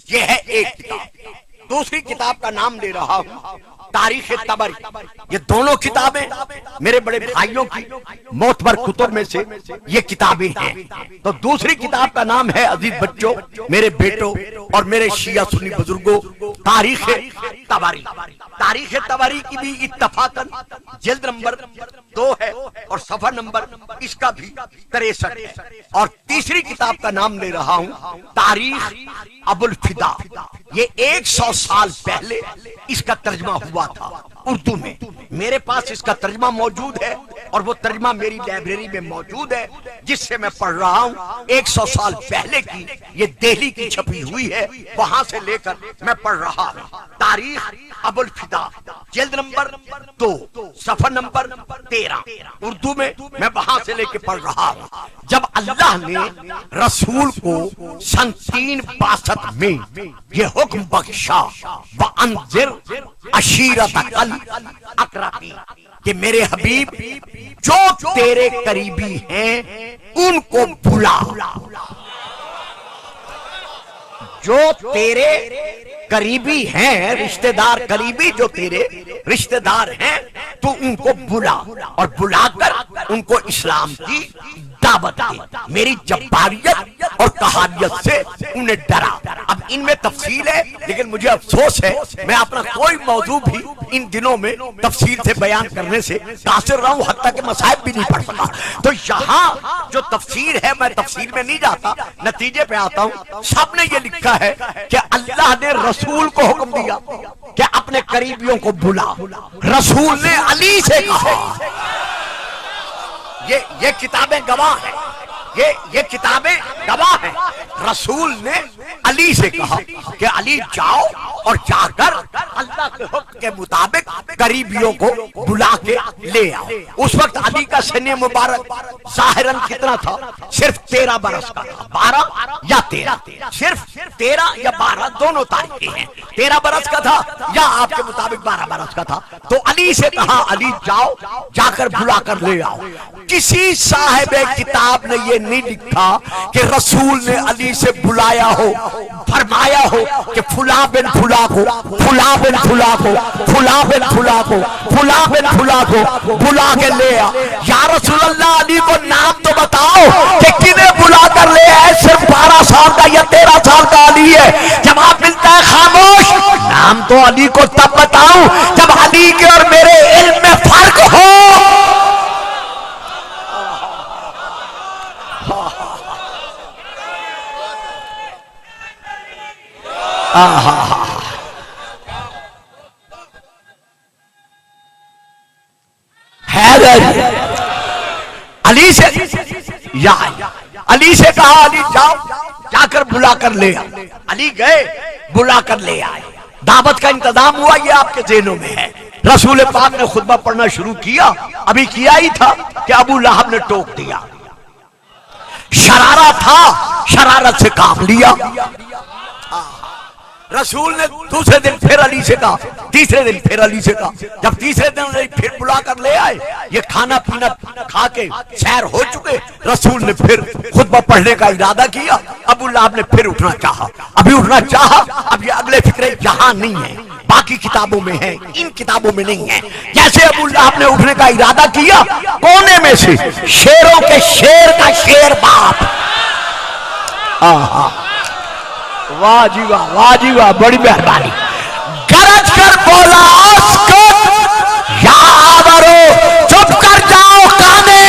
یہ ہے ایک کتاب دوسری کتاب کا نام لے رہا ہوں تاریخ طبری یہ دونوں کتابیں میرے بڑے بھائیوں کی معتبر کتب میں سے یہ کتابیں ہیں تو دوسری کتاب کا نام ہے عزیز بچوں میرے بیٹوں اور میرے شیعہ سنی بزرگوں تاریخ طبری تاریخ طبری کی بھی اتفاقاً جلد نمبر 2 ہے اور صفحہ نمبر اس کا بھی 63 اور تیسری کتاب کا نام لے رہا ہوں تاریخ ابو الفدا یہ 100 سال پہلے اس کا ترجمہ ہوا تھا اردو میں میرے پاس اس کا ترجمہ موجود ہے اور وہ ترجمہ میری لائبریری میں موجود ہے جس سے میں پڑھ رہا ہوں 100 سال پہلے کی یہ دہلی کی چھپی ہوئی ہے وہاں سے لے کر میں پڑھ رہا ہوں تاریخ ابو الفدا جلد نمبر 2 صفحہ نمبر 13 اردو میں میں وہاں سے لے کے پڑھ رہا ہوں جب اللہ نے رسول کو سن 362 میں یہ حکم بخشا وَأَنذِرْ عَشِيرَتَكَ الْأَقْرَبِينَ کہ میرے حبیب جو تیرے قریبی ہیں ان کو بلا جو تیرے قریبی ہیں رشتہ دار قریبی جو تیرے رشتہ دار ہیں تو ان کو بلا اور بلا کر ان کو اسلام کی دعوت دے میری جباریت اور کہانیت سے انہیں ڈرا اب ان میں تفصیل ہے لیکن مجھے افسوس ہے میں اپنا کوئی موضوع بھی ان دنوں میں تفصیل سے بیان کرنے سے قاصر رہا ہوں حتیٰ کہ مصائب بھی نہیں پڑھ سکا تو یہاں جو تفسیر ہے میں تفصیل میں نہیں جاتا نتیجے پہ آتا ہوں سب نے یہ لکھا ہے کہ اللہ نے رسول کو حکم دیا کہ اپنے قریبیوں کو بلا رسول نے علی سے کہا یہ کتابیں گواہ ہیں یہ کتابیں گواہ ہیں رسول نے علی سے کہا کہ علی جاؤ اور جا کر اللہ کے حکم کے مطابق قریبیوں کو بلا کے لے آؤ اس وقت علی کا سن مبارک ظاہراً کتنا تھا صرف 13 برس کا تھا 12 یا 13 صرف 13 یا 12 دونوں تاریخیں ہیں 13 برس کا تھا یا آپ کے مطابق 12 برس کا تھا تو علی سے کہا علی جاؤ جا کر بلا کر لے آؤ کسی صاحب کتاب نے یہ نہیں لکھا کہ رسول نے علی سے بلایا ہو فرمایا ہو کہ فلاں بن فلاں کو فلاں بن فلاں کو فلاں بن فلاں کو فلاں بن فلاں کو بلا کے لے آ یا رسول اللہ علی کو نام تو بتاؤ کہ کنہیں بلا کر لے آئے صرف 12 سال کا یا 13 سال کا علی ہے جواب ملتا ہے خاموش نام تو علی کو تب بتاؤں جب علی کے اور میرے علم میں فرق ہو علی سے یا علی سے کہا علی جاؤ جا کر بلا کر لے آئے علی گئے بلا کر لے آئے دعوت کا انتظام ہوا یہ آپ کے ذہنوں میں ہے رسول پاک نے خطبہ پڑھنا شروع کیا ابھی کیا ہی تھا کہ ابو لہب نے ٹوک دیا شرارہ تھا، شرارت سے کام لیا۔ رسول نے دوسرے دن پھر علی سے کہا، تیسرے دن پھر علی سے کہا، جب تیسرے دن علی پھر بلا کر لے آئے، یہ کھانا پینا کھا کے سیر ہو چکے، رسول نے پھر خطبہ پڑھنے کا ارادہ کیا۔ ابو لہب نے پھر اٹھنا چاہا، ابھی اٹھنا چاہا، اب یہ اگلے فکرے یہاں نہیں ہیں، باقی کتابوں میں ہیں، ان کتابوں میں نہیں ہیں۔ جیسے ابو لہب نے اٹھنے کا ارادہ کیا، کونے میں سے شیروں کے شیر کا شیر باپ، واہ جی واہ، واہ جی واہ، بڑی مہربانی، گرج کر بولا اسکت یا آورو، چپ کر جاؤ کانے۔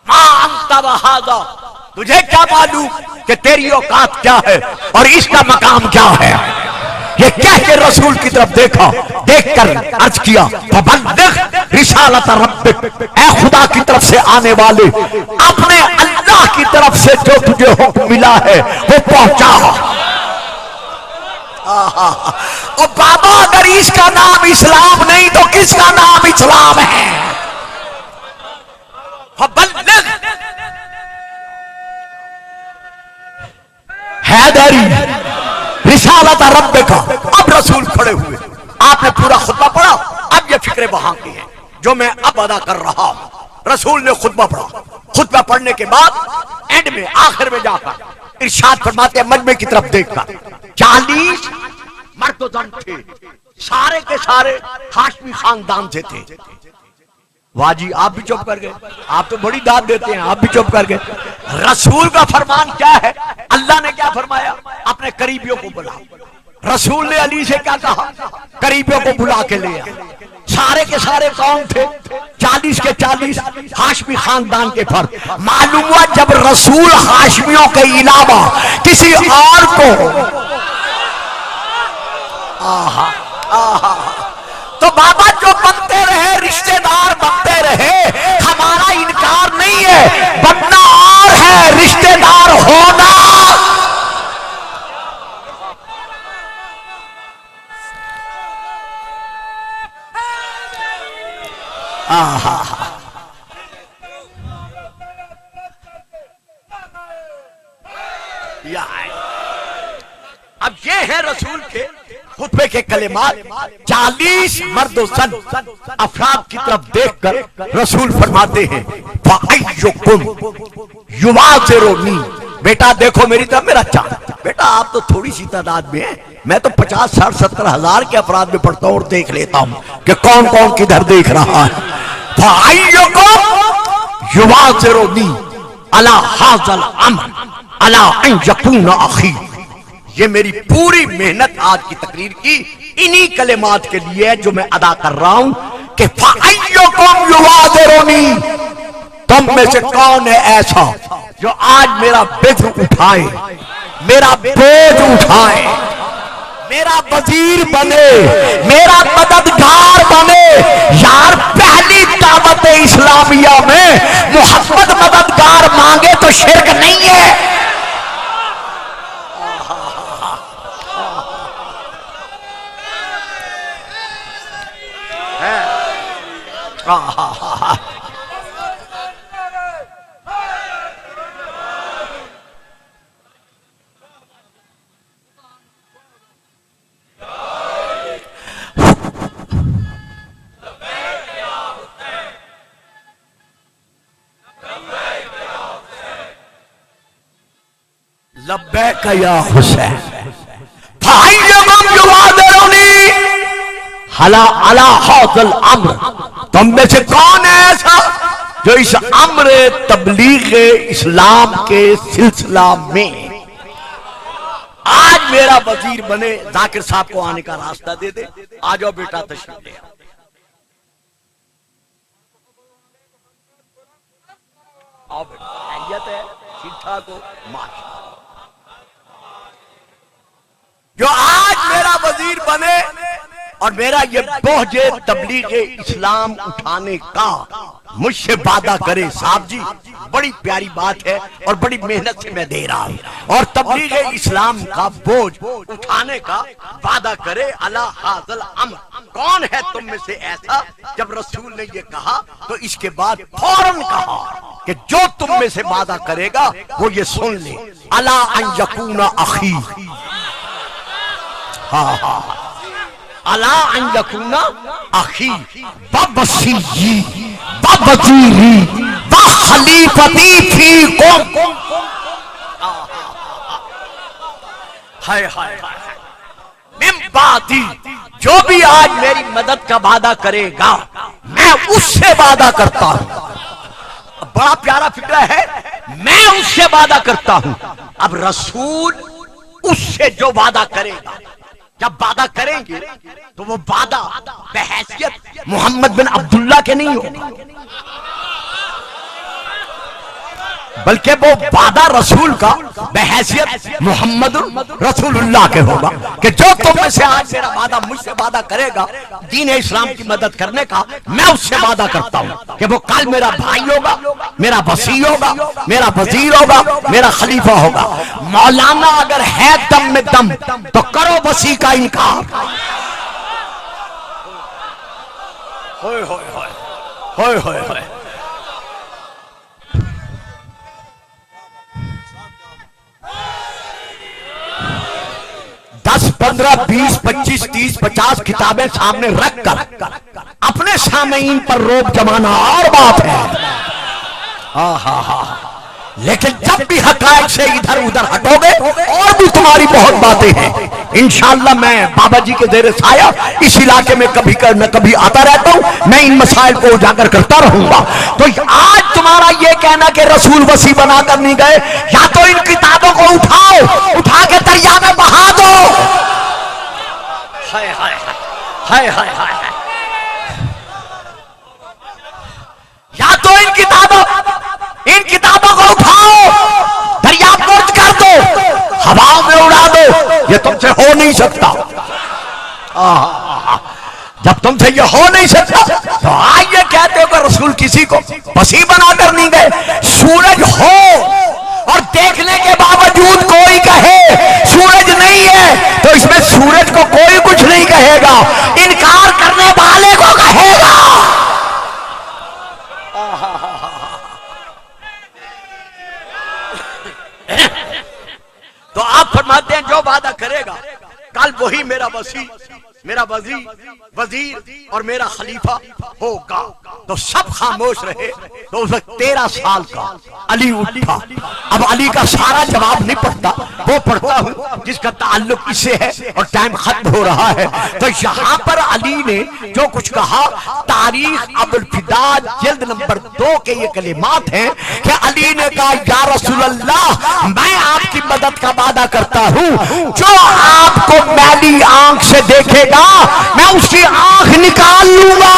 ما انت بہذا، تجھے کیا معلوم کہ تیری اوقات کیا ہے اور اس کا مقام کیا ہے؟ یہ کہہ کے رسول کی طرف دیکھا، دیکھ کر عرض کیا فبلغ رسالت ربک، اے خدا کی طرف سے آنے والے، اپنے اللہ کی طرف سے جو تجھے حکم ملا ہے وہ پہنچا۔ اور بابا اگر اس کا نام اسلام نہیں تو کس کا نام اسلام ہے؟ فبلغ حیدری رسالت ربک۔ اب رسول کھڑے ہوئے، آپ نے پورا خطبہ پڑھا، اب یہ فکرے وہاں کی ہیں جو میں اب ادا کر رہا ہوں۔ رسول نے خطبہ پڑھا، خطبہ پڑھنے کے بعد اینڈ میں آخر میں جا کر ارشاد فرماتے ہیں مجمع کی طرف دیکھ کر 40 مرد و زن تھے، سارے کے سارے ہاشمی خاندان سے تھے۔ واہ جی، آپ بھی چپ کر گئے، آپ تو بڑی داد دیتے ہیں، آپ بھی چپ کر گئے۔ رسول کا فرمان کیا ہے؟ اللہ نے کیا فرمایا؟ اپنے قریبیوں کو بلا۔ رسول نے علی سے کیا کہا؟ قریبیوں کو بلا کے لے آئے۔ سارے کے سارے کون تھے؟ 40 کے 40 ہاشمی خاندان کے فرد۔ معلوم ہوا جب رسول ہاشمیوں کے علاوہ کسی اور کو تو بابا جو بنتے رہے رشتہ دار بنتے رہے، ہمارا انکار نہیں ہے، بننا اور ہے رشتہ دار ہونا۔ اب یہ ہے رسول کے خطبے کے کلمات۔ 40 مرد و زن افراد کی طرف دیکھ کر رسول فرماتے ہیں فَأَيُّكُمْ يُوَازِرُنِي، بیٹا دیکھو میری طرف، میرا چاند، بیٹا آپ تو تھوڑی سی تعداد میں ہیں، میں تو 50 60 70 ہزار کے افراد میں پڑھتا ہوں اور دیکھ لیتا ہوں کہ کون کون کدھر دیکھ رہا ہے۔ فَأَيُّكُمْ يُوَازِرُنِي عَلَى هَذَا الْأَمْرِ عَلَى أَنْ يَكُونَ أَخِي، یہ میری پوری محنت آج کی تقریر کی انہی کلمات کے لیے جو میں ادا کر رہا ہوں کہ فَأَيُّكُمْ يُوَازِرُنِي، تم میں سے کون ہے ایسا جو آج میرا بذر اٹھائے، میرا بوجھ اٹھائے، میرا وزیر بنے، میرا مددگار بنے۔ یار پہلی دعوت اسلامیہ میں محمد مددگار مانگے تو شرک نہیں ہے۔ لبیک یا حسین فَأَيُّكُمْ يُوَازِرُنِي عَلَى هَذَا الْأَمْرِ، تم میں سے کون ہے ایسا جو اس امر تبلیغ اسلام کے سلسلہ میں آج میرا وزیر بنے۔ ذاکر صاحب کو آنے کا راستہ دے دے، آ جاؤ بیٹا تشریف لے آؤ بیٹا، خیریت ہے، ٹھیک ٹھاک ہو، ماشاءاللہ۔ جو آج میرا وزیر بنے اور میرا یہ بوجھ تبلیغ اسلام اٹھانے کا مجھ سے وعدہ کرے، صاحب جی بڑی پیاری بات ہے اور بڑی محنت سے میں دے رہا ہوں، اور تبلیغ اسلام کا بوجھ اٹھانے کا وعدہ کرے علی ھذا الامر، کون ہے تم میں سے ایسا؟ جب رسول نے یہ کہا تو اس کے بعد فوراً کہا کہ جو تم میں سے وعدہ کرے گا وہ یہ سن لے، الا ان یکون اخی، ہاں ہاں، الا ان یکون اخی ووصیی ووزیری وخلیفتی فیکم، ہائے ہائے من بعدی، جو بھی آج میری مدد کا وعدہ کرے گا میں اس سے وعدہ کرتا ہوں۔ بڑا پیارا فکرہ ہے، میں اس سے وعدہ کرتا ہوں۔ اب رسول اس سے جو وعدہ کرے گا، جب وعدہ کریں گے تو وہ وعدہ بحیثیت محمد بن عبداللہ کے نہیں ہوگا، بلکہ وہ وعدہ رسول کا بحیثیت محمد رسول اللہ کے ہوگا کہ جو تم میں سے آج میرا وعدہ مجھ سے وعدہ کرے گا دین اسلام کی مدد کرنے کا، میں اس سے وعدہ کرتا ہوں کہ وہ کل میرا بھائی ہوگا، میرا وصی ہوگا، میرا وزیر ہوگا، میرا خلیفہ ہوگا۔ مولانا اگر ہے دم میں دم تو کرو وصی کا انکار۔ ہوئے ہوئے ہوئے ہوئے ہوئے ہوئے، 10 15 20 25 30 50 کتابیں سامنے رکھ کر اپنے سامعین پر روب جمانا اور بات ہے، ہاں ہاں ہاں، لیکن جب بھی حقائق سے ادھر ادھر ہٹو گے اور بھی تمہاری بہت باتیں ہیں۔ انشاءاللہ میں بابا جی کے زیر سایہ اس علاقے میں کبھی نہ کبھی آتا رہتا ہوں، میں ان مسائل کو اجاگر کرتا رہوں گا۔ تو آج تمہارا یہ کہنا کہ رسول وصی بنا کر نہیں گئے، یا تو ان کتابوں کو اٹھاؤ، اٹھا کے دریا میں بہا دو۔ ہائے ہائے ہائے ہائے ہائے، یا تو ان کتابوں کو اٹھاؤ، دریا برج کر دو، ہواؤں میں اڑا دو، یہ تم سے ہو نہیں سکتا۔ جب تم سے یہ ہو نہیں سکتا تو آج یہ کہتے ہو کہ رسول کسی کو وصی بنا کر نہیں گئے۔ سورج ہو اور دیکھنے کے باوجود کوئی کہے سورج نہیں ہے تو اس میں سورج کو کوئی کچھ نہیں کہے گا، انکار کرنے والے کو کہے گا۔ تو آپ فرماتے ہیں جو وعدہ کرے گا کل وہی میرا وصی، میرا وزیر اور میرا خلیفہ ہوگا۔ تو سب خاموش رہے۔ تو اس وقت 13 سال کا علی اٹھا۔ اب علی کا سارا جواب نہیں پڑھتا، وہ پڑھتا ہوں جس کا تعلق اس سے ہے اور ٹائم ختم ہو رہا ہے۔ تو یہاں پر علی نے جو کچھ کہا، تاریخ ابوالفداء جلد نمبر 2 کے یہ کلمات ہیں کہ علی نے کہا یا رسول اللہ، میں آپ کی مدد کا وعدہ کرتا ہوں، جو آپ کو میلی آنکھ سے دیکھے گا میں اس کی آنکھ نکال لوں گا۔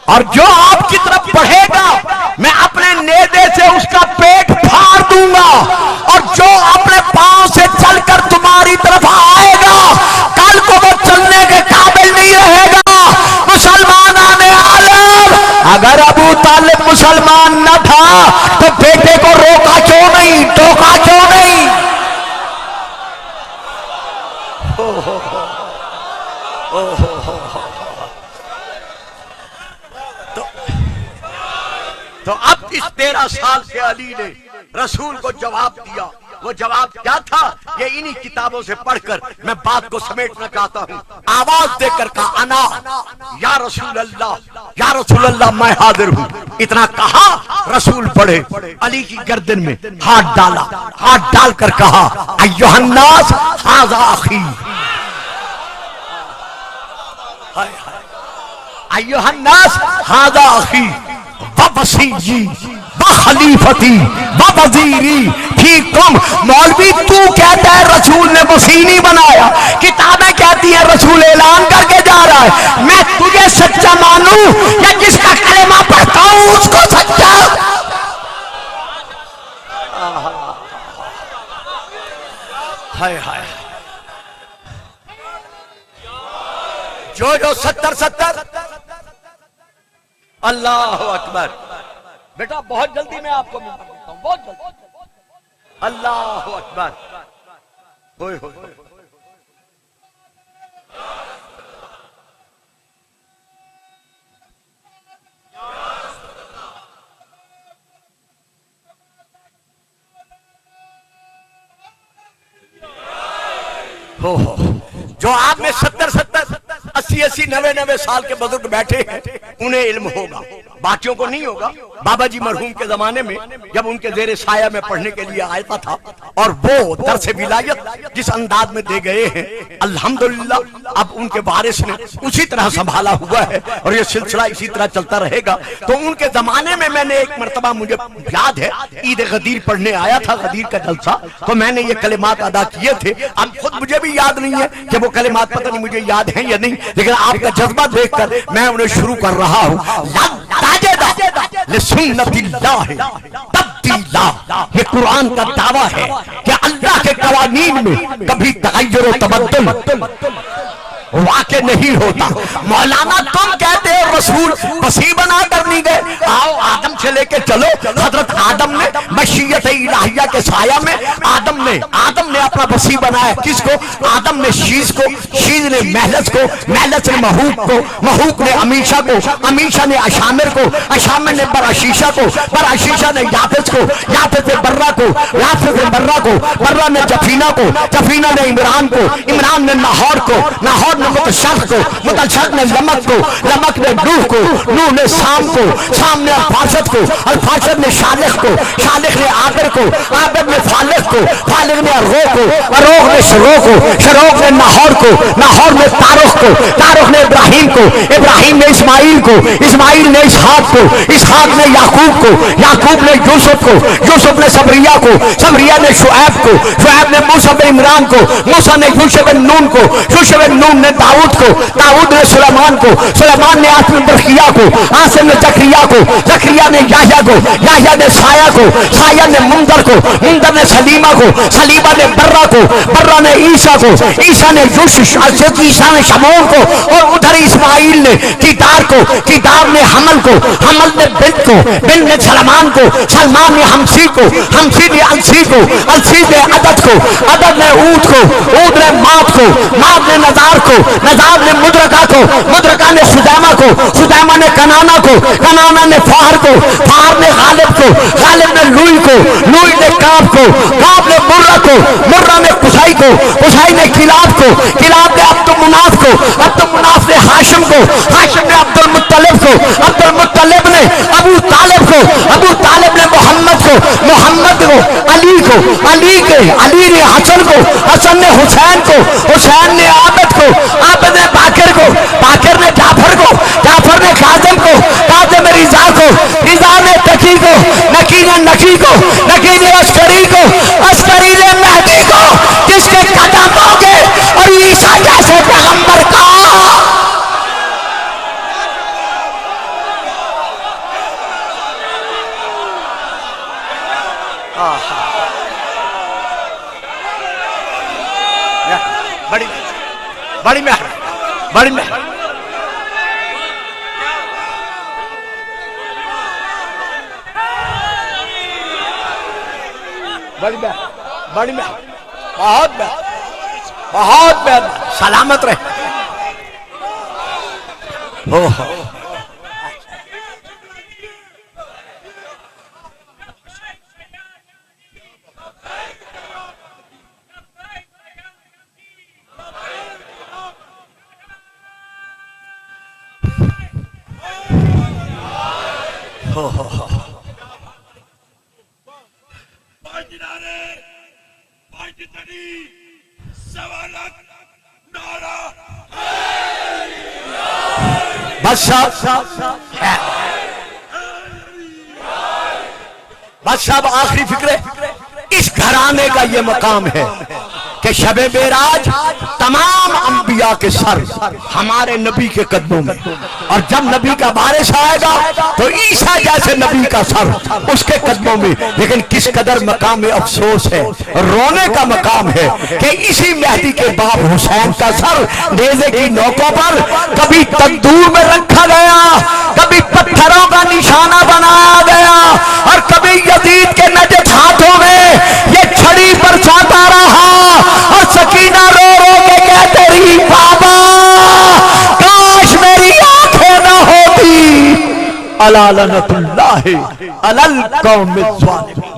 اور جو آپ کی طرف بڑھے گا میں اپنے نیزے سے اس کا پیٹ پھاڑ دوں گا، اور جو اپنے پاؤں سے چل کر تمہاری طرف آئے گا کل کو وہ چلنے کے قابل نہیں رہے گا۔ مسلمان عالم، اگر ابو طالب مسلمان نہ تھا تو بیٹے کو روکا کیوں نہیں، ٹوکا کیوں نہیں؟ تو اب اس 13 سال سے علی نے رسول کو جواب دیا۔ وہ جواب کیا تھا یہ انہی کتابوں سے پڑھ کر میں بات کو سمیٹنا چاہتا ہوں۔ آواز دے کر کہا انا یا رسول اللہ، یا رسول اللہ میں حاضر ہوں۔ اتنا کہا رسول پڑھے، علی کی گردن میں ہاتھ ڈالا، ہاتھ ڈال کر کہا ایھا الناس ھذا اخی، ایھا الناس ھذا اخی ووصیی وخلیفتی ووزیری فیکم۔ مولوی تو کہتا ہے رسول نے وصی نہیں بنایا، کتابیں کہتی ہیں رسول اعلان کر کے جا رہا ہے، میں تجھے سچا مانوں یا جس کا کلمہ پڑھتا ہوں اس کو سچا؟ ہائے ہائے جو 70 اللہ اکبر. بیٹا بہت جلدی میں آپ کو ممبر دیتا ہوں، بہت جلدی. اللہ اکبر. ہوئے ہوئے. جو آپ میں 70 80 90 سال کے بزرگ بیٹھے ہیں انہیں علم ہوگا، باقیوں کو نہیں ہوگا. بابا جی مرحوم کے زمانے میں جب ان کے زیر سایہ میں پڑھنے کے لیے آیا تھا اور وہ درس ولایت جس انداز میں دے گئے ہیں الحمدللہ اب ان کے وارث نے اسی طرح سنبھالا ہوا ہے اور یہ سلسلہ اسی طرح چلتا رہے گا. تو ان کے زمانے میں نے ایک مرتبہ مجھے یاد ہے عید غدیر پڑھنے آیا تھا، غدیر کا جلسہ، تو میں نے یہ کلمات ادا کیے تھے. اب خود مجھے بھی یاد نہیں ہے کہ وہ کلمات پتہ نہیں مجھے یاد ہیں یا نہیں، لیکن آپ کا جذبہ دیکھ کر میں انہیں شروع کر رہا ہوں. لسنت اللہ تبدیلا، یہ قرآن کا دعویٰ ہے کہ اللہ کے قوانین میں کبھی تغیر و تبدل واقع نہیں ہوتا. مولانا تم کہتے ہو رسول وسیع بنا کر نہیں گئے، آؤ آدم سے لے کے چلو. حضرت آدم نے مشیت الہیہ کے سایہ میں آدم نے اپنا وسیع بنایا. کس کو؟ آدم نے شیز کو، شیز نے محلس کو، محلس نے محوق کو، محوق نے امیشہ کو، امیشہ نے اشامر کو، اشامر نے برعشیشہ کو، برعشیشہ نے یافس کو، یافس نے برہ کو، یافس نے برہ کو، برہ نے جفینہ کو، جفینہ نے عمران کو، عمران نے ناہور کو، ناہور نے متشق کو، متشق نے لمک کو، لمک نے نوح کو، نوح نے سام کو، سام نے الفاشد کو، الفاشد نے شالخ کو، شالخ نے آبر کو، آبر نے فالق کو، فالق نے اروح کو، اروح نے شروع کو، شروع نے ناہور کو، ناہور نے تارخ کو، تارخ نے ابراہیم کو، ابراہیم نے اسماعیل کو، اسماعیل نے اسحاق کو، اسحاق نے یعقوب کو، یعقوب نے یوسف کو، یوسف نے سمریہ کو، سمریہ نے شعیب کو، شعیب نے موسیٰ بن عمران کو، موسیٰ نے یوشع بن نون کو، یوشع بن نون نے داؤد کو، داؤد نے سلیمان کو، سلیمان نے آسم برخیہ کو، آسم نے زکریہ کو، زکریہ نے یحییٰ کو، یحییٰ نے سایہ کو، سایہ نے منذر کو، منذر نے سلیمہ کو، سلیمہ نے برہ کو، برہ نے عیسیٰ کو، عیسیٰ نے یوشع، عیسیٰ نے شمعون کو، اور ادھر اسماعیل نے کیدار کو، کیدار نے حمل کو، حمل نے بنت کو، بنت نے سلمان کو، سلمان نے ہمسی کو، ہمسی نے السی کو، السی نے عدد کو، عدد نے اود کو، اود نے مات کو، مات نے نزار کو، نزار نے مدرکہ کو، مدرکہ نے خزیمہ کو، خزیمہ نے کنانہ کو، کنانہ نے فہر کو، فہر نے غالب کو، غالب نے لوئی کو، لوئی نے کعب کو، کعب نے مرہ کو، مرہ نے قصائی کو، قصائی نے کلاب کو، کلاب نے عبدالمناف کو، عبدالمناف نے ہاشم کو، ہاشم نے عبدالمطلب کو، عبدالمطلب نے ابو طالب کو، ابو طالب نے محمد کو، محمد کو علی کو، علی نے حسن کو، حسن نے حسین کو، حسین نے عابد کو، عابد نے باقر کو، باقر نے جعفر کو، جعفر نے کاظم کو، کاظم نے رضا کو، رضا نے نکی کو، نکی نے نکی کو، نکی نے عسکری کو، عسکری نے مہدی کو، جس کے قدم ہوگے اور عیسیٰ جیسے پیغمبر کا بڑی مہر بڑی مہر بڑی مہر بڑی مہر بہت مہر بہت مہر سلامت رہے. بس صاحب آخری فکرے اس گھرانے کا یہ مقام ہے کہ شب معراج تمام انبیاء کے سر ہمارے نبی کے قدموں میں، اور جب نبی کا بارش آئے گا تو عیسیٰ جیسے نبی کا سر اس کے قدموں میں۔ لیکن کس قدر مقام افسوس ہے، رونے کا مقام ہے کہ اسی مہدی کے باپ حسین کا سر نیزے کی نوکوں پر کبھی تندور میں رکھا گیا، کبھی پتھروں کا نشانہ بنایا گیا، اور کبھی یزید کے نجس ہاتھوں میں یہ چھڑی برساتا رہا، اور سکینہ رو رو کے کہتے رہی بابا کاش میری آنکھیں نہ ہوتی، الا لعنت اللہ علی القوم الظالمین۔